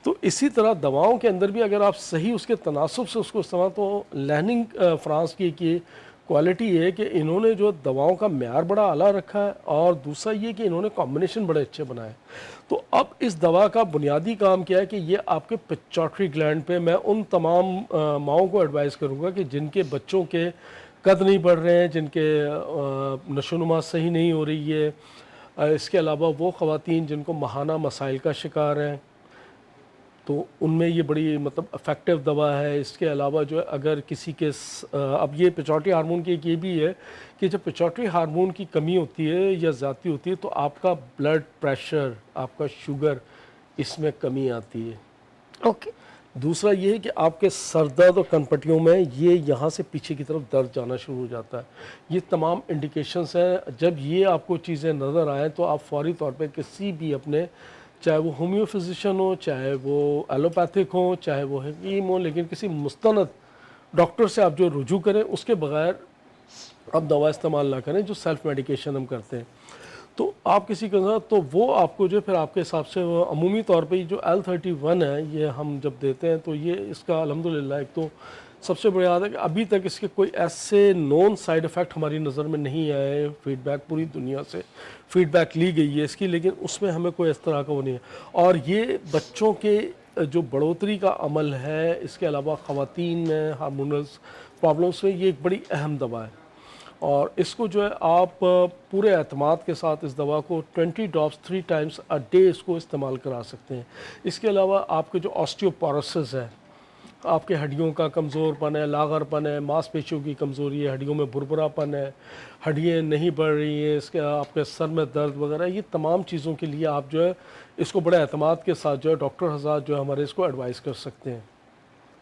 تو اسی طرح دواؤں کے اندر بھی اگر آپ صحیح اس کے تناسب سے اس کو استعمال تو لیننگ فرانس کی کوالٹی یہ ہے کہ انہوں نے جو دواؤں کا معیار بڑا اعلیٰ رکھا ہے، اور دوسرا یہ کہ انہوں نے کمبینیشن بڑے اچھے بنائے. تو اب اس دوا کا بنیادی کام کیا ہے کہ یہ آپ کے پچوٹری گلینڈ پہ، میں ان تمام ماؤں کو ایڈوائز کروں گا کہ جن کے بچوں کے قد نہیں بڑھ رہے ہیں، جن کے نشو و نما صحیح نہیں ہو رہی ہے، اس کے علاوہ وہ خواتین جن کو ماہانہ مسائل کا شکار ہیں، تو ان میں یہ بڑی مطلب افیکٹو دوا ہے. اس کے علاوہ جو ہے اگر کسی کے اب یہ پیچوٹری ہارمون کی ایک یہ بھی ہے کہ جب پیچوٹری ہارمون کی کمی ہوتی ہے یا زیادتی ہوتی ہے تو آپ کا بلڈ پریشر، آپ کا شوگر، اس میں کمی آتی ہے. اوکے. دوسرا یہ ہے کہ آپ کے سر درد اور کن پٹیوں میں یہ یہاں سے پیچھے کی طرف درد جانا شروع ہو جاتا ہے. یہ تمام انڈیکیشنز ہیں. جب یہ آپ کو چیزیں نظر آئیں تو آپ فوری طور پہ کسی بھی اپنے، چاہے وہ ہومیو فزیشین ہو، چاہے وہ ایلوپیتھک ہوں، چاہے وہ حکیم ہوں، لیکن کسی مستند ڈاکٹر سے آپ جو رجوع کریں، اس کے بغیر آپ دوا استعمال نہ کریں جو سیلف میڈیکیشن ہم کرتے ہیں. تو آپ کسی کے ساتھ، تو وہ آپ کو جو پھر آپ کے حساب سے وہ عمومی طور پہ جو L31 ہے یہ ہم جب دیتے ہیں تو یہ اس کا الحمدللہ ایک تو سب سے بڑی بات ہے کہ ابھی تک اس کے کوئی ایسے نون سائیڈ ایفیکٹ ہماری نظر میں نہیں آئے. فیڈ بیک پوری دنیا سے فیڈ بیک لی گئی ہے اس کی، لیکن اس میں ہمیں کوئی اس طرح کا وہ نہیں ہے. اور یہ بچوں کے جو بڑھوتری کا عمل ہے، اس کے علاوہ خواتین میں ہارمونل پرابلمس میں یہ ایک بڑی اہم دوا ہے. اور اس کو جو ہے آپ پورے اعتماد کے ساتھ اس دوا کو 20 ڈراپس 3 ٹائمز اے ڈے اس کو استعمال کرا سکتے ہیں. اس کے علاوہ آپ کے جو آسٹیوپوروسس ہے، آپ کے ہڈیوں کا کمزور پن ہے، لاغر پن ہے، ماس پیشیوں کی کمزوری ہے، ہڈیوں میں بھربھرا پن ہے، ہڈیاں نہیں بڑھ رہی ہیں، اس کے آپ کے سر میں درد وغیرہ، یہ تمام چیزوں کے لیے آپ جو ہے اس کو بڑے اعتماد کے ساتھ جو ہے ڈاکٹر حضرات جو ہے ہمارے اس کو ایڈوائز کر سکتے ہیں.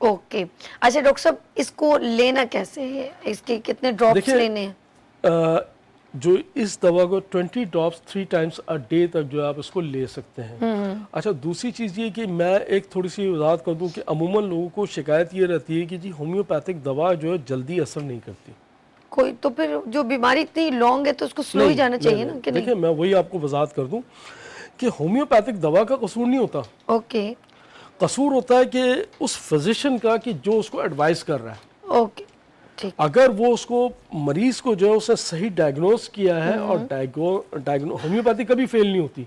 اوکے. اچھا ڈاکٹر صاحب، اس کو لینا کیسے ہے؟ اس کے کتنے ڈراپس لینے ہیں؟ جو اس دوا کو 20 ڈراپس 3 ٹائمز اے ڈے تک جو ہے آپ اس کو لے سکتے ہیں. اچھا دوسری چیز یہ کہ میں ایک تھوڑی سی وضاحت کر دوں کہ عموماً لوگوں کو شکایت یہ رہتی ہے کہ جی ہومیوپیتھک دوا جو ہے جلدی اثر نہیں کرتی. کوئی تو پھر جو بیماری اتنی لانگ ہے تو اس کو سلو ہی جانا چاہیے نا کہ نہیں؟ دیکھیں میں وہی آپ کو وضاحت کر دوں کہ ہومیوپیتھک دوا کا قصور نہیں ہوتا. اوکے. قصور ہوتا ہے کہ اس فزیشین کا کہ جو اس کو ایڈوائز کر رہا ہے. اوکے ٹھیک. اگر وہ اس کو مریض کو جو ہے اسے صحیح ڈائگنوز کیا ہے، اور ہومیوپیتھی کبھی فیل نہیں ہوتی.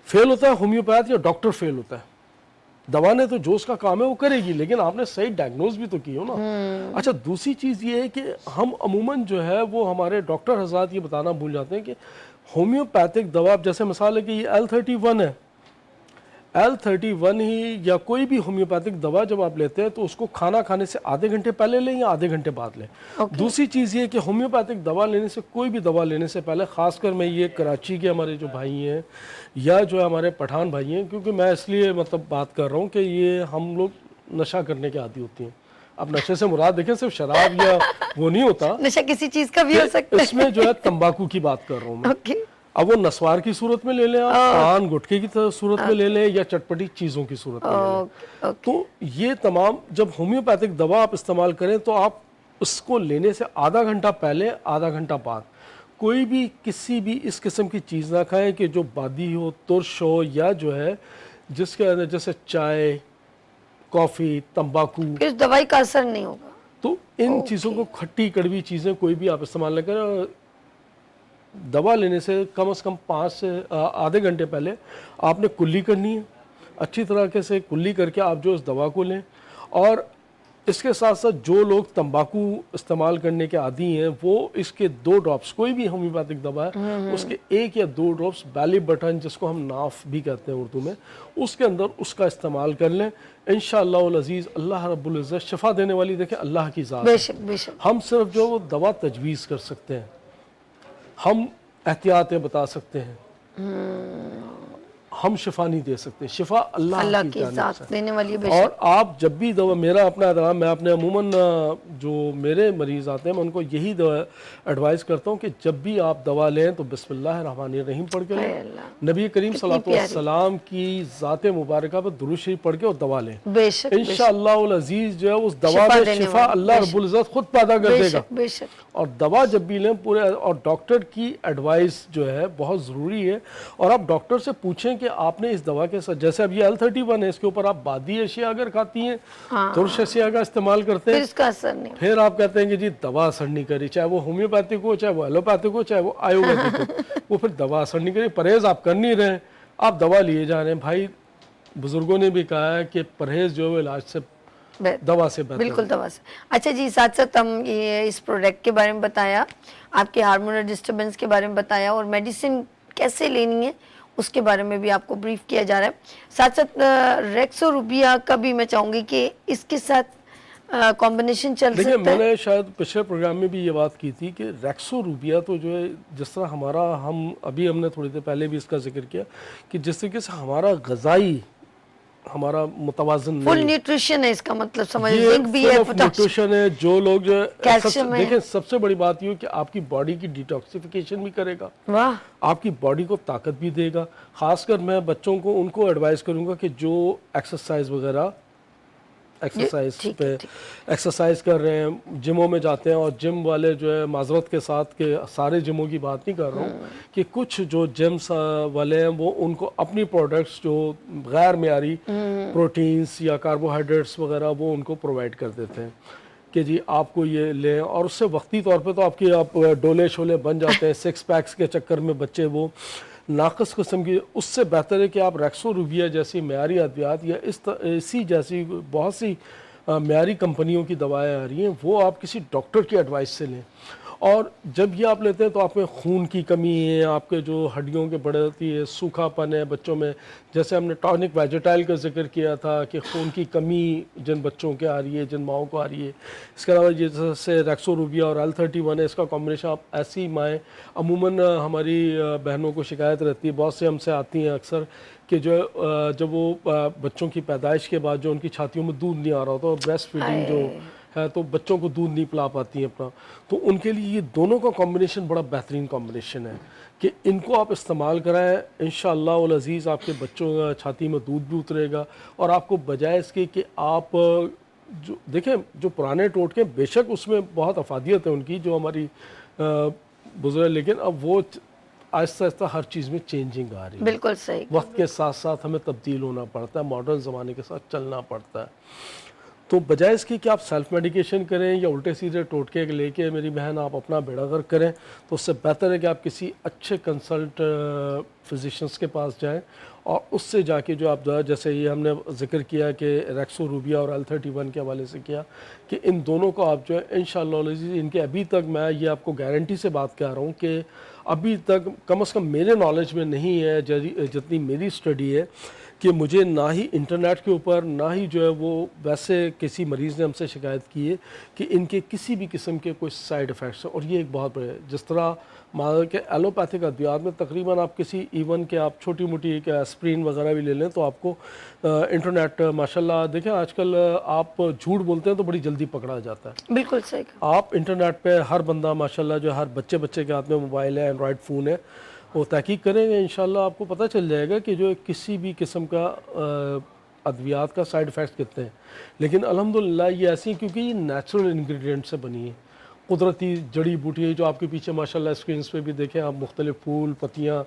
فیل ہوتا ہے ہومیوپیتھ یا ڈاکٹر فیل ہوتا ہے. دوا نے تو جو اس کا کام ہے وہ کرے گی، لیکن آپ نے صحیح ڈائگنوز بھی تو کی ہو نا. اچھا دوسری چیز یہ ہے کہ ہم عموماً جو ہے وہ ہمارے ڈاکٹر حضرات یہ بتانا بھول جاتے ہیں کہ ہومیوپیتھک دوا، جیسے مثال ہے کہ یہ L31 ہے، L31 ہی یا کوئی بھی ہومیوپیتھک دوا جب آپ لیتے ہیں تو اس کو کھانا کھانے سے آدھے گھنٹے پہلے لیں یا آدھے گھنٹے بعد لیں. دوسری چیز یہ کہ ہومیوپیتھک دوا لینے سے، کوئی بھی دوا لینے سے پہلے، خاص کر میں یہ کراچی کے ہمارے جو بھائی ہیں یا جو ہمارے پٹھان بھائی ہیں، کیونکہ میں اس لیے مطلب بات کر رہا ہوں کہ یہ ہم لوگ نشہ کرنے کے عادی ہوتی ہیں. اب نشے سے مراد دیکھیں صرف شراب یا وہ نہیں ہوتا، نشہ کسی چیز کا بھی ہو سکتا ہے. اس میں جو ہے تمباکو کی بات کر رہا ہوں میں. اوکے. اب وہ نسوار کی صورت میں لے لیں، آپ پان گٹکے کی صورت میں لے لیں، یا چٹپٹی چیزوں کی صورت میں لے لیں. تو یہ تمام جب ہومیوپیتھک دوا آپ استعمال کریں تو آپ اس کو لینے سے آدھا گھنٹہ پہلے، آدھا گھنٹہ بعد کوئی بھی کسی بھی اس قسم کی چیز نہ کھائیں کہ جو بادی ہو، ترش ہو، یا جو ہے جس کے اندر جیسے چائے، کافی، تمباکو. اس دوائی کا اثر نہیں ہوگا. تو ان چیزوں کو، کھٹی کڑوی چیزیں کوئی بھی آپ استعمال نہ کریں. دوا لینے سے کم از کم 5 سے آدھے گھنٹے پہلے آپ نے کلی کرنی ہے. اچھی طریقے سے کلی کر کے آپ جو اس دوا کو لیں. اور اس کے ساتھ ساتھ جو لوگ تمباکو استعمال کرنے کے عادی ہیں وہ اس کے 2 ڈراپس، کوئی بھی ہومیوپیتھک دوا ہے اس کے 1 یا 2 ڈراپس بیلی بٹن، جس کو ہم ناف بھی کہتے ہیں اردو میں، اس کے اندر اس کا استعمال کر لیں. انشاءاللہ العزیز اللہ رب العزت شفا دینے والی دیکھیں اللہ کی ذات ہے. ہم صرف جو دوا تجویز کر سکتے ہیں، ہم احتیاطیں بتا سکتے ہیں، ہم شفا نہیں دے سکتے. شفا اللہ کی ذات دینے والی. اور آپ جب بھی دوا، میرا اپنا دوا، میں اپنے عموماً جو میرے مریض آتے ہیں میں ان کو یہی دوا ایڈوائز کرتا ہوں کہ جب بھی آپ دوا لیں تو بسم اللہ الرحمن الرحیم پڑھ کے لیں. نبی کریم صلی اللہ علیہ وسلم کی ذات مبارکہ پر درود شریف پڑھ کے اور دوا لیں. انشاءاللہ العزیز جو ہے اس دوا میں شفا اللہ رب العزت خود پیدا کر دے گا. اور دوا جب بھی لیں پورے، اور ڈاکٹر کی ایڈوائز جو ہے بہت ضروری ہے. اور آپ ڈاکٹر سے پوچھیں کہ کہ آپ نے اس دوا کے ساتھ، جیسے اب یہ L31 ہے، اس کے اوپر آپ بادی اشیاء اگر کھاتی ہیں، ترش اشیاء کا استعمال کرتے پھر ہیں، اس کا اثر نہیں. پھر آپ کہتے ہیں کہ جی دوا اثر نہیں کری، چاہے وہ ہومیوپیتھک ہو، چاہے وہ ایلوپیتھک ہو، چاہے وہ آیورویدک ہو، وہ پھر دوا اثر نہیں کری. پرہیز آپ کر نہیں رہے ہیں، آپ دوا لیے جا رہے ہیں. بھائی بزرگوں نے بھی کہا ہے کہ پرہیز جو ہے علاج سے، دوا سے بہتر. بالکل دوا سے. اچھا جی، ساتھ ساتھ ہم اس پروڈکٹ کے بارے میں بتایا، آپ کے ہارمونل ڈسٹربنس کے بارے میں بتایا، اور میڈیسن کیسے لینی ہے اس کے بارے میں بھی آپ کو بریف کیا جا رہا ہے. ساتھ ساتھ ریکسو روبیا کا بھی میں چاہوں گی کہ اس کے ساتھ کمبینیشن چل دیکھیں، سکتا میں ہے. نے شاید پچھلے پروگرام میں بھی یہ بات کی تھی کہ ریکسو روبیا تو جو ہے، جس طرح ہمارا، ہم نے تھوڑی دیر پہلے بھی اس کا ذکر کیا کہ جس طریقے سے ہمارا غذائی ہمارا متوازن فل نہیں، نیوٹریشن ہے اس کا مطلب، سمجھ یہ زنک بھی فل ہے، آف نیوٹریشن ہے. جو لوگ جو کیلشیم ہے. دیکھیں، سب سے بڑی بات یہ ہے کہ آپ کی باڈی کی ڈیٹاکسیفیکیشن بھی کرے گا، واہ، آپ کی باڈی کو طاقت بھی دے گا. خاص کر میں بچوں کو ان کو ایڈوائز کروں گا کہ جو ایکسرسائز وغیرہ، ایکسرسائز ٹھیک پہ ہے ٹھیک. ایکسرسائز کر رہے ہیں، جموں میں جاتے ہیں، اور جم والے جو ہے، معذرت کے ساتھ کہ سارے جموں کی بات نہیں کر رہا ہوں، کہ کچھ جو جمس والے ہیں وہ ان کو اپنی پروڈکٹس جو غیر معیاری پروٹینز یا کاربوہائیڈریٹس وغیرہ وہ ان کو پرووائڈ کر دیتے ہیں کہ جی آپ کو یہ لیں، اور اس سے وقتی طور پہ تو آپ ڈولے شولے بن جاتے ہیں، سکس پیکس کے چکر میں بچے وہ ناقص قسم کی. اس سے بہتر ہے کہ آپ ریکسو روبیا جیسی معیاری ادویات یا اسی جیسی بہت سی معیاری کمپنیوں کی دوائیں آ رہی ہیں، وہ آپ کسی ڈاکٹر کی ایڈوائس سے لیں. اور جب یہ آپ لیتے ہیں تو آپ میں خون کی کمی ہے، آپ کے جو ہڈیوں کے بڑھتی ہے، سوکھا پن ہے بچوں میں، جیسے ہم نے ٹونک ویجیٹائل کا ذکر کیا تھا کہ خون کی کمی جن بچوں کے آ رہی ہے، جن ماؤں کو آ رہی ہے. اس کے علاوہ جیسے ریکسو روبیا اور L31 ہے، اس کا کمبینیشن آپ ایسی مائیں، عموماً ہماری بہنوں کو شکایت رہتی ہے، بہت سے ہم سے آتی ہیں اکثر، کہ جب وہ بچوں کی پیدائش کے بعد جو ان کی چھاتیوں میں دودھ نہیں آ رہا ہوتا، بریسٹ فیڈنگ جو ہے تو بچوں کو دودھ نہیں پلا پاتی ہیں اپنا، تو ان کے لیے یہ دونوں کا کمبینیشن بڑا بہترین کمبینیشن ہے کہ ان کو آپ استعمال کرائیں. انشاءاللہ العزیز آپ کے بچوں کا چھاتی میں دودھ بھی اترے گا، اور آپ کو بجائے اس کے کہ آپ جو دیکھیں، جو پرانے ٹوٹکے بے شک اس میں بہت افادیت ہے ان کی جو ہماری بزرگ، لیکن اب وہ آہستہ آہستہ ہر چیز میں چینجنگ آ رہی ہے. بالکل صحیح. وقت کے ساتھ ساتھ ہمیں تبدیل ہونا پڑتا ہے، ماڈرن زمانے کے ساتھ چلنا پڑتا ہے. تو بجائے اس کی کہ آپ سیلف میڈیکیشن کریں یا الٹے سیدھے ٹوٹکے لے کے میری بہن آپ اپنا بیڑا غرق کریں، تو اس سے بہتر ہے کہ آپ کسی اچھے کنسلٹ فزیشنس کے پاس جائیں، اور اس سے جا کے جو آپ جیسے یہ ہم نے ذکر کیا کہ ریکسو روبیا اور L31 کے حوالے سے کیا، کہ ان دونوں کو آپ جو ہے انشاءاللہ العزیز، ان کے ابھی تک میں یہ آپ کو گارنٹی سے بات کہہ رہا ہوں کہ ابھی تک کم از کم میرے نالج میں نہیں ہے جتنی میری اسٹڈی ہے، کہ مجھے نہ ہی انٹرنیٹ کے اوپر، نہ ہی جو ہے وہ ویسے کسی مریض نے ہم سے شکایت کی ہے کہ ان کے کسی بھی قسم کے کوئی سائیڈ ایفیکٹس ہیں. اور یہ ایک بہت بڑے، جس طرح مان کہ ایلوپیتھک ادویات میں تقریباً آپ کسی ایون کہ آپ چھوٹی موٹی ایک اسپرین وغیرہ بھی لے لیں تو آپ کو انٹرنیٹ ماشاءاللہ، دیکھیں آج کل آپ جھوٹ بولتے ہیں تو بڑی جلدی پکڑا جاتا ہے. بالکل صحیح. آپ انٹرنیٹ پہ ہر بندہ ماشاءاللہ جو ہر بچے کے ہاتھ میں موبائل ہے، اینڈرائڈ فون ہے، وہ تحقیق کریں گے انشاءاللہ آپ کو پتہ چل جائے گا کہ جو کسی بھی قسم کا ادویات کا سائیڈ ایفیکٹس کتنے ہیں. لیکن الحمدللہ یہ ایسی ہیں کیونکہ یہ نیچرل انگریڈینٹ سے بنی ہے، قدرتی جڑی بوٹیاں جو آپ کے پیچھے ماشاءاللہ اسکرینز پہ بھی دیکھیں آپ، مختلف پھول پتیاں،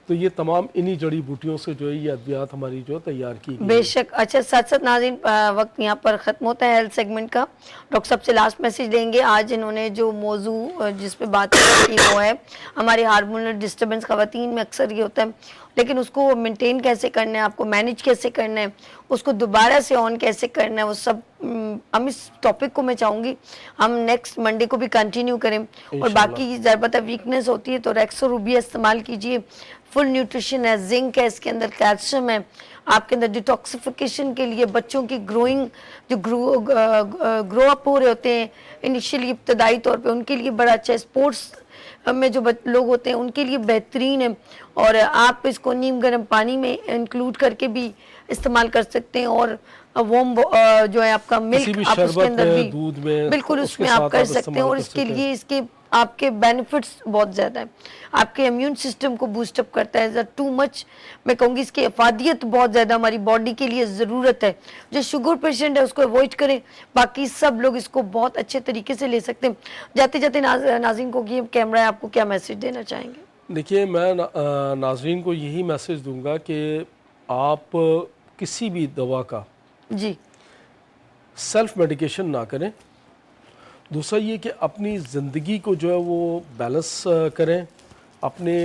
تو یہ تمام انہی جڑی بوٹیوں سے جو ہے یہ ادویات ہماری جو تیار کی گئی. بے شک. اچھا ساتھ ساتھ ناظرین، وقت یہاں پر ختم ہوتا ہے ہیلتھ سیگمنٹ کا. ڈاکٹر صاحب سے لاسٹ میسج لیں گے. آج انہوں نے جو موضوع جس پہ بات کی وہ ہے ہمارے ہارمونل ڈسٹربنس. خواتین میں اکثر یہ ہوتا ہے، لیکن اس کو مینٹین کیسے کرنا ہے، آپ کو مینیج کیسے کرنا ہے، اس کو دوبارہ سے آن کیسے کرنا ہے، وہ سب ہم اس ٹاپک کو میں چاہوں گی ہم نیکسٹ منڈے کو بھی کنٹینیو کریں. اور باقی البتہ ویکنس ہوتی ہے تو ریکسو روبیا استعمال کیجئے. فل نیوٹریشن ہے، زنک ہے اس کے اندر، کیلشیم ہے آپ کے اندر، ڈیٹاکسیفیکیشن کے لیے، بچوں کی گروئنگ جو گرو اپ ہو رہے ہوتے ہیں انیشیلی ابتدائی طور پہ، ان کے لیے بڑا اچھا ہے. اسپورٹس میں جو لوگ ہوتے ہیں ان کے لیے بہترین ہے. اور آپ اس کو نیم گرم پانی میں انکلوڈ کر کے بھی استعمال کر سکتے ہیں، اور وارم جو ہے آپ کا ملک آپ اس کے اندر بھی دودھ میں بالکل اس میں آپ کر سکتے ہیں. اور اس کے لیے اس کے آپ کے بینیفٹس بہت زیادہ ہیں. آپ کے امیون سسٹم کو بوسٹ اپ کرتا ہے. ٹو مچ میں کہوں گی اس کی افادیت بہت زیادہ ہماری باڈی کے لیے ضرورت ہے. جو شوگر پیشنٹ ہے اس کو اوائڈ کریں، باقی سب لوگ اس کو بہت اچھے طریقے سے لے سکتے ہیں. جاتے جاتے ناظرین کو یہ کیمرہ ہے، آپ کو کیا میسج دینا چاہیں گے؟ دیکھیے میں ناظرین کو یہی میسج دوں گا کہ آپ کسی بھی دوا کا جی سیلف میڈیکیشن نہ کریں. دوسرا یہ کہ اپنی زندگی کو جو ہے وہ بیلنس کریں, اپنے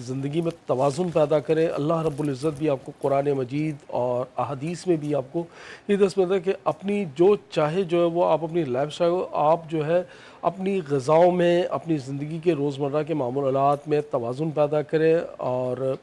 زندگی میں توازن پیدا کریں. اللہ رب العزت بھی آپ کو قرآن مجید اور احادیث میں بھی آپ کو یہ دس ملتا ہے کہ اپنی جو چاہے جو ہے وہ آپ اپنی لائف اسٹائل آپ جو ہے اپنی غذاؤں میں, اپنی زندگی کے روزمرہ کے معمولات میں توازن پیدا کریں اور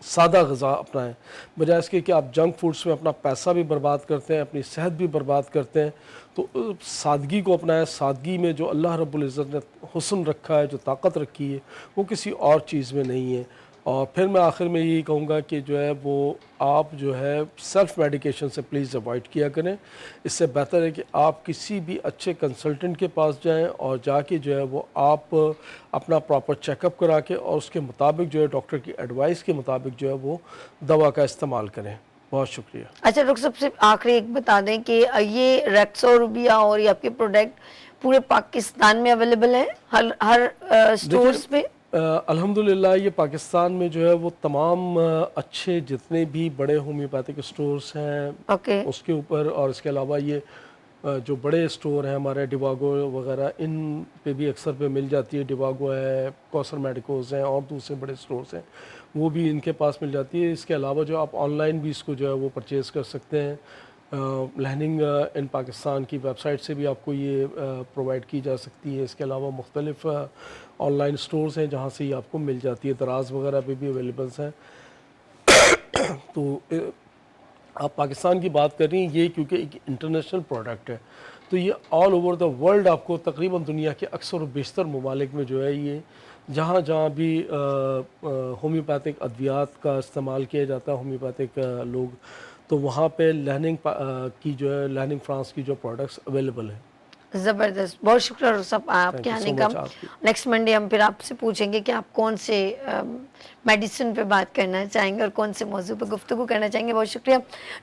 سادہ غذا اپنائیں, بجائے اس کے کہ آپ جنک فوڈس میں اپنا پیسہ بھی برباد کرتے ہیں, اپنی صحت بھی برباد کرتے ہیں. تو سادگی کو اپنائیں. سادگی میں جو اللہ رب العزت نے حسن رکھا ہے, جو طاقت رکھی ہے, وہ کسی اور چیز میں نہیں ہے. اور پھر میں آخر میں یہی کہوں گا کہ جو ہے وہ آپ جو ہے سیلف میڈیکیشن سے پلیز اوائڈ کیا کریں. اس سے بہتر ہے کہ آپ کسی بھی اچھے کنسلٹنٹ کے پاس جائیں اور جا کے جو ہے وہ آپ اپنا پراپر چیک اپ کرا کے اور اس کے مطابق جو ہے ڈاکٹر کی ایڈوائس کے مطابق جو ہے وہ دوا کا استعمال کریں. بہت شکریہ. اچھا ڈاکٹر سب سے آخری ایک بتا دیں کہ یہ ریکسوروبیا اور یہ آپ کے پروڈکٹ پورے پاکستان میں اویلیبل ہے ہر اسٹورز پہ؟ الحمدللہ یہ پاکستان میں جو ہے وہ تمام اچھے جتنے بھی بڑے ہومیوپیتھک اسٹورز ہیں اوکے اس کے اوپر, اور اس کے علاوہ یہ جو بڑے اسٹور ہیں ہمارے ڈیواگو وغیرہ, ان پہ بھی اکثر پہ مل جاتی ہے. ڈیواگو ہے, کوثر میڈیکوز ہیں اور دوسرے بڑے اسٹورز ہیں, وہ بھی ان کے پاس مل جاتی ہے. اس کے علاوہ جو آپ آن لائن بھی اس کو جو ہے وہ پرچیز کر سکتے ہیں. لہننگ ان پاکستان کی ویب سائٹ سے بھی آپ کو یہ پرووائڈ کی جا سکتی ہے. اس کے علاوہ مختلف آن لائن اسٹورز ہیں جہاں سے یہ آپ کو مل جاتی ہے. دراز وغیرہ پہ بھی اویلیبلس ہیں. تو آپ پاکستان کی بات کر رہی ہیں, یہ کیونکہ ایک انٹرنیشنل پروڈکٹ ہے تو یہ آل اوور دا ورلڈ آپ کو تقریباً دنیا کے اکثر و بیشتر ممالک میں جو ہے یہ جہاں جہاں بھی ہومیوپیتھک ادویات کا استعمال کیا جاتا ہے, ہومیوپیتھک لوگ, تو وہاں پہ لہننگ کی جو ہے لہننگ فرانس کی جو پروڈکٹس اویلیبل ہیں. زبردست, بہت شکریہ ڈاکٹر صاحب آپ کے آنے کا. نیکسٹ منڈے ہم پھر آپ سے پوچھیں گے کہ آپ کون سے میڈیسن پہ بات کرنا چاہیں گے اور کون سے موضوع پہ گفتگو کرنا چاہیں گے. بہت شکریہ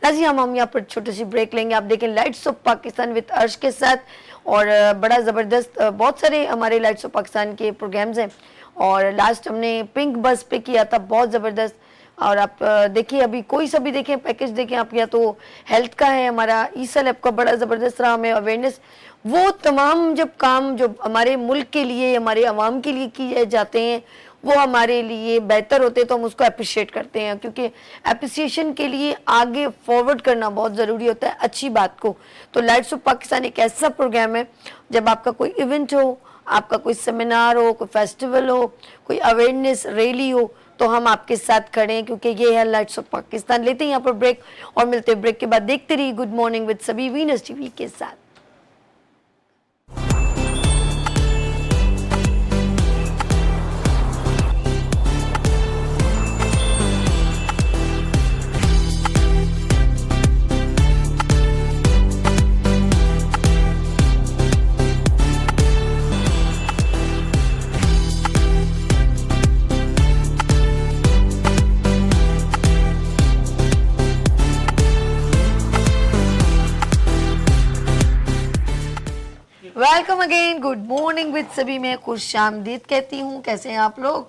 ناظرین. ہم یہاں پر چھوٹی سی بریک لیں گے. آپ دیکھیں لائٹس آف پاکستان وتھ عرش کے ساتھ, اور بڑا زبردست بہت سارے ہمارے لائٹس آف پاکستان کے پروگرامز ہیں, اور لاسٹ ہم نے پنک بس پہ کیا تھا, بہت زبردست. اور آپ دیکھیے ابھی کوئی سا بھی دیکھیں پیکج دیکھیں آپ, یا تو ہیلتھ کا ہے, ہمارا ای سیلف کا بڑا زبردست رہا ہمیں اویئرنیس, وہ تمام جب کام جو ہمارے ملک کے لیے ہمارے عوام کے لیے کیے جاتے ہیں وہ ہمارے لیے بہتر ہوتے ہیں تو ہم اس کو اپریشیٹ کرتے ہیں, کیونکہ اپریسیشن کے لیے آگے فارورڈ کرنا بہت ضروری ہوتا ہے اچھی بات کو. تو لائٹس آف پاکستان ایک ایسا پروگرام ہے جب آپ کا کوئی ایونٹ ہو, آپ کا کوئی سیمینار ہو, کوئی فیسٹیول ہو, کوئی اویئرنیس ریلی ہو, تو ہم آپ کے ساتھ کھڑے ہیں, کیونکہ یہ ہے لائٹس آف پاکستان. لیتے ہیں یہاں پر بریک اور ملتے ہیں بریک کے بعد. دیکھتے رہیے گڈ مارننگ وتھ سبھی وینس ٹی وی کے ساتھ. Welcome again, good morning with سبھی. میں خوش آمدید کہتی ہوں. کیسے ہیں آپ لوگ؟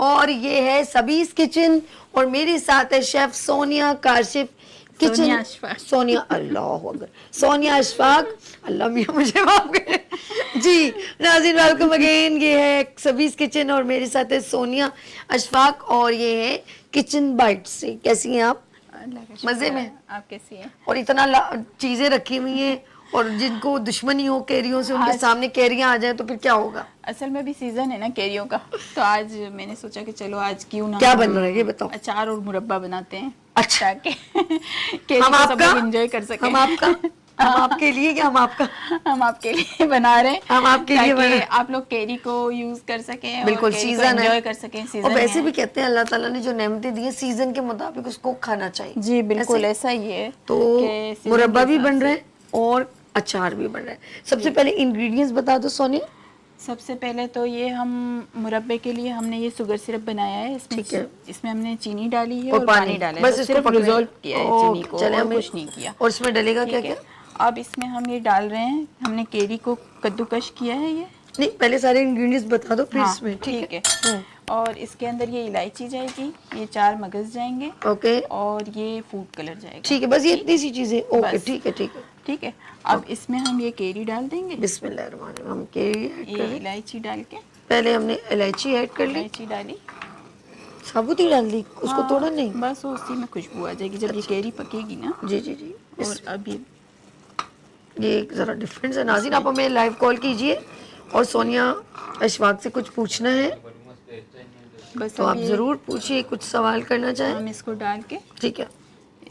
اور یہ ہے سبیز کچن اور میرے ساتھ ہے شیف سونیا کاشف کچن. سونیا اللہ اکبر, سونیا اشفاق, اللہ میاں مجھے معاف کرے. جی ناظرین ویلکم اگین. یہ ہے سبیز کچن اور میرے ساتھ ہے سونیا اشفاق, اور یہ ہے کچن بائٹ سے. کیسی ہیں آپ؟ مزے میں. آپ کیسی ہیں؟ اور اتنا چیزیں رکھی ہوئی ہیں, اور جن کو دشمنی ہو کیریوں سے, ان کے سامنے کیریاں آ جائیں تو پھر کیا ہوگا؟ اصل میں بھی سیزن ہے نا کیریوں کا, تو آج میں نے سوچا کہ چلو آج کیوں نہ کیا بن رہا ہے یہ بتاؤ. اچار اور مربع بناتے ہیں. اچھا, تاکہ ہم آپ کا انجوائے کر سکیں. ہم آپ کے لیے, ہم آپ کا ہم آپ کے لیے بنا رہے ہیں, ہم آپ کے لیے تاکہ آپ لوگ کیری کو یوز کر سکیں, بالکل سیزن ہے, انجوائے کر سکیں. اور ویسے بھی کہتے ہیں اللہ تعالیٰ نے جو نعمتیں دی ہیں سیزن کے مطابق اس کو کھانا چاہیے. جی بالکل ایسا ہی ہے. تو مربع بھی بن رہے ہیں اور اچار بھی بن رہا ہے. سب سے پہلے انگریڈینٹس بتا دو سونی. سب سے پہلے تو یہ ہم مربے کے لیے ہم نے یہ شوگر سرپ بنایا ہے. اس میں ہم نے چینی ڈالی ہے اور پانی ڈالا ہے, بس صرف ڈیزولو کیا ہے چینی کو, اور کچھ نہیں کیا. اور اس میں ڈلے گا کیا کیا؟ اب اس میں ہم یہ ڈال رہے ہیں, ہم نے کیری کو کدوکش کیا ہے. یہ نہیں, پہلے سارے انگریڈینٹس بتا دو پھر اس میں. ٹھیک ہے. اور اس کے اندر یہ الائچی جائے گی, یہ 4 مگز جائیں گے, اوکے اور یہ فوڈ کلر جائے گا. ٹھیک ہے, بس یہ اتنی سی چیزیں. اوکے بس. ٹھیک ہے ٹھیک ہے. ٹھیک ہے, اب اس میں ہم یہ کیری ڈال دیں گے. بسم اللہ الرحمن الرحیم. ہم کیری ایڈ یہ کریں. الائچی ڈال کے, پہلے ہم نے الائچی ایڈ کر لی, الائچی ڈالی, ثابوت ہی ڈال دی, اس کو توڑا نہیں. بس اسی میں خوشبو آ جائے گی جب یہ کیری پکے گی نا. جی جی جی. اور اب یہ ذرا ڈفرینس ہے. ناظرین آپ ہمیں لائیو کال کیجئے, اور سونیا اشفاق سے کچھ پوچھنا ہے بس تو اب آپ یہ ضرور پوچھیے, کچھ سوال کرنا چاہیں. ہم اس کو ڈال کے ٹھیک ہے,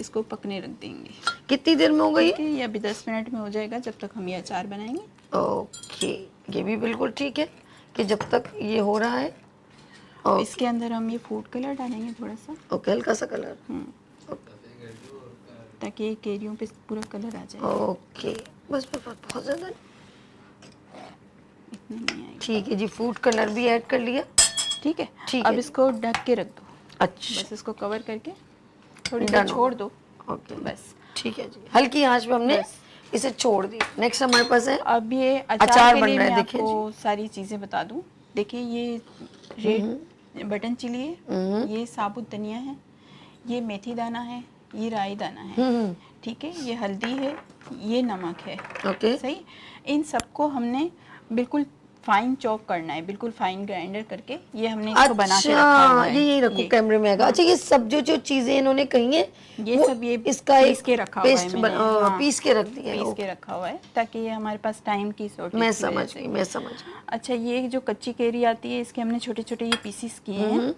اس کو پکنے رکھ دیں گے. کتنی دیر میں ہوگا ٹھیک یہ؟ ہے, یہ ابھی 10 منٹ میں ہو جائے گا, جب تک ہم یہ اچار بنائیں گے. اوکے, یہ بھی بالکل ٹھیک ہے کہ جب تک یہ ہو رہا ہے. اس کے اندر ہم یہ فوڈ کلر ڈالیں گے تھوڑا سا, اوکے, ہلکا سا کلر. تاکہ کیریوں پہ پورا کلر آ جائے. اوکے, بس بہت زیادہ اتنا نہیں آئے گا. ٹھیک ہے جی. فوڈ کلر بھی ایڈ کر لیا. ٹھیک ہے, ٹھیک اب ہے اس کو ڈھک کے رکھ دو. اچھا, بس اس کو کور کر کے تھوڑی دیر چھوڑ دو. اوکے بس ٹھیک ہے جی. ہلکی آنچ پہ ہم نے بس. اسے چھوڑ دی. نیکسٹ ہمارے پاس ہے اب یہ اچار اچار کے بن لیے رہا ہے. میں آپ دیکھیں کو ساری چیزیں بتا دوں. دیکھیے, یہ ریڈ بٹن چلی ہے, یہ ثابت دھنیا ہے, یہ میتھی دانہ ہے, یہ رائی دانہ ہے. ٹھیک ہے, یہ ہلدی ہے, یہ نمک ہے. اوکے صحیح. ان سب کو ہم نے بالکل فائن چاپ کرنا ہے, بالکل فائن گرائنڈر کر کے. یہ ہم نے اس کو بنا کے رکھا ہوا ہے. یہی رکھو کیمرے میں آگا. اچھا, یہ سب جو چیزیں انہوں نے کہی ہیں یہ سب یہ اس کا پیس کے رکھا ہوا ہے, میں نے پیس کے رکھ دیا ہے. پیس کے رکھا ہوا ہے تاکہ یہ ہمارے پاس ٹائم کی شارٹیج. میں سمجھ گئی, میں سمجھ گئی. اچھا, یہ جو کچی کیری آتی ہے, اس کے ہم نے چھوٹے چھوٹے یہ پیسز کیے ہیں.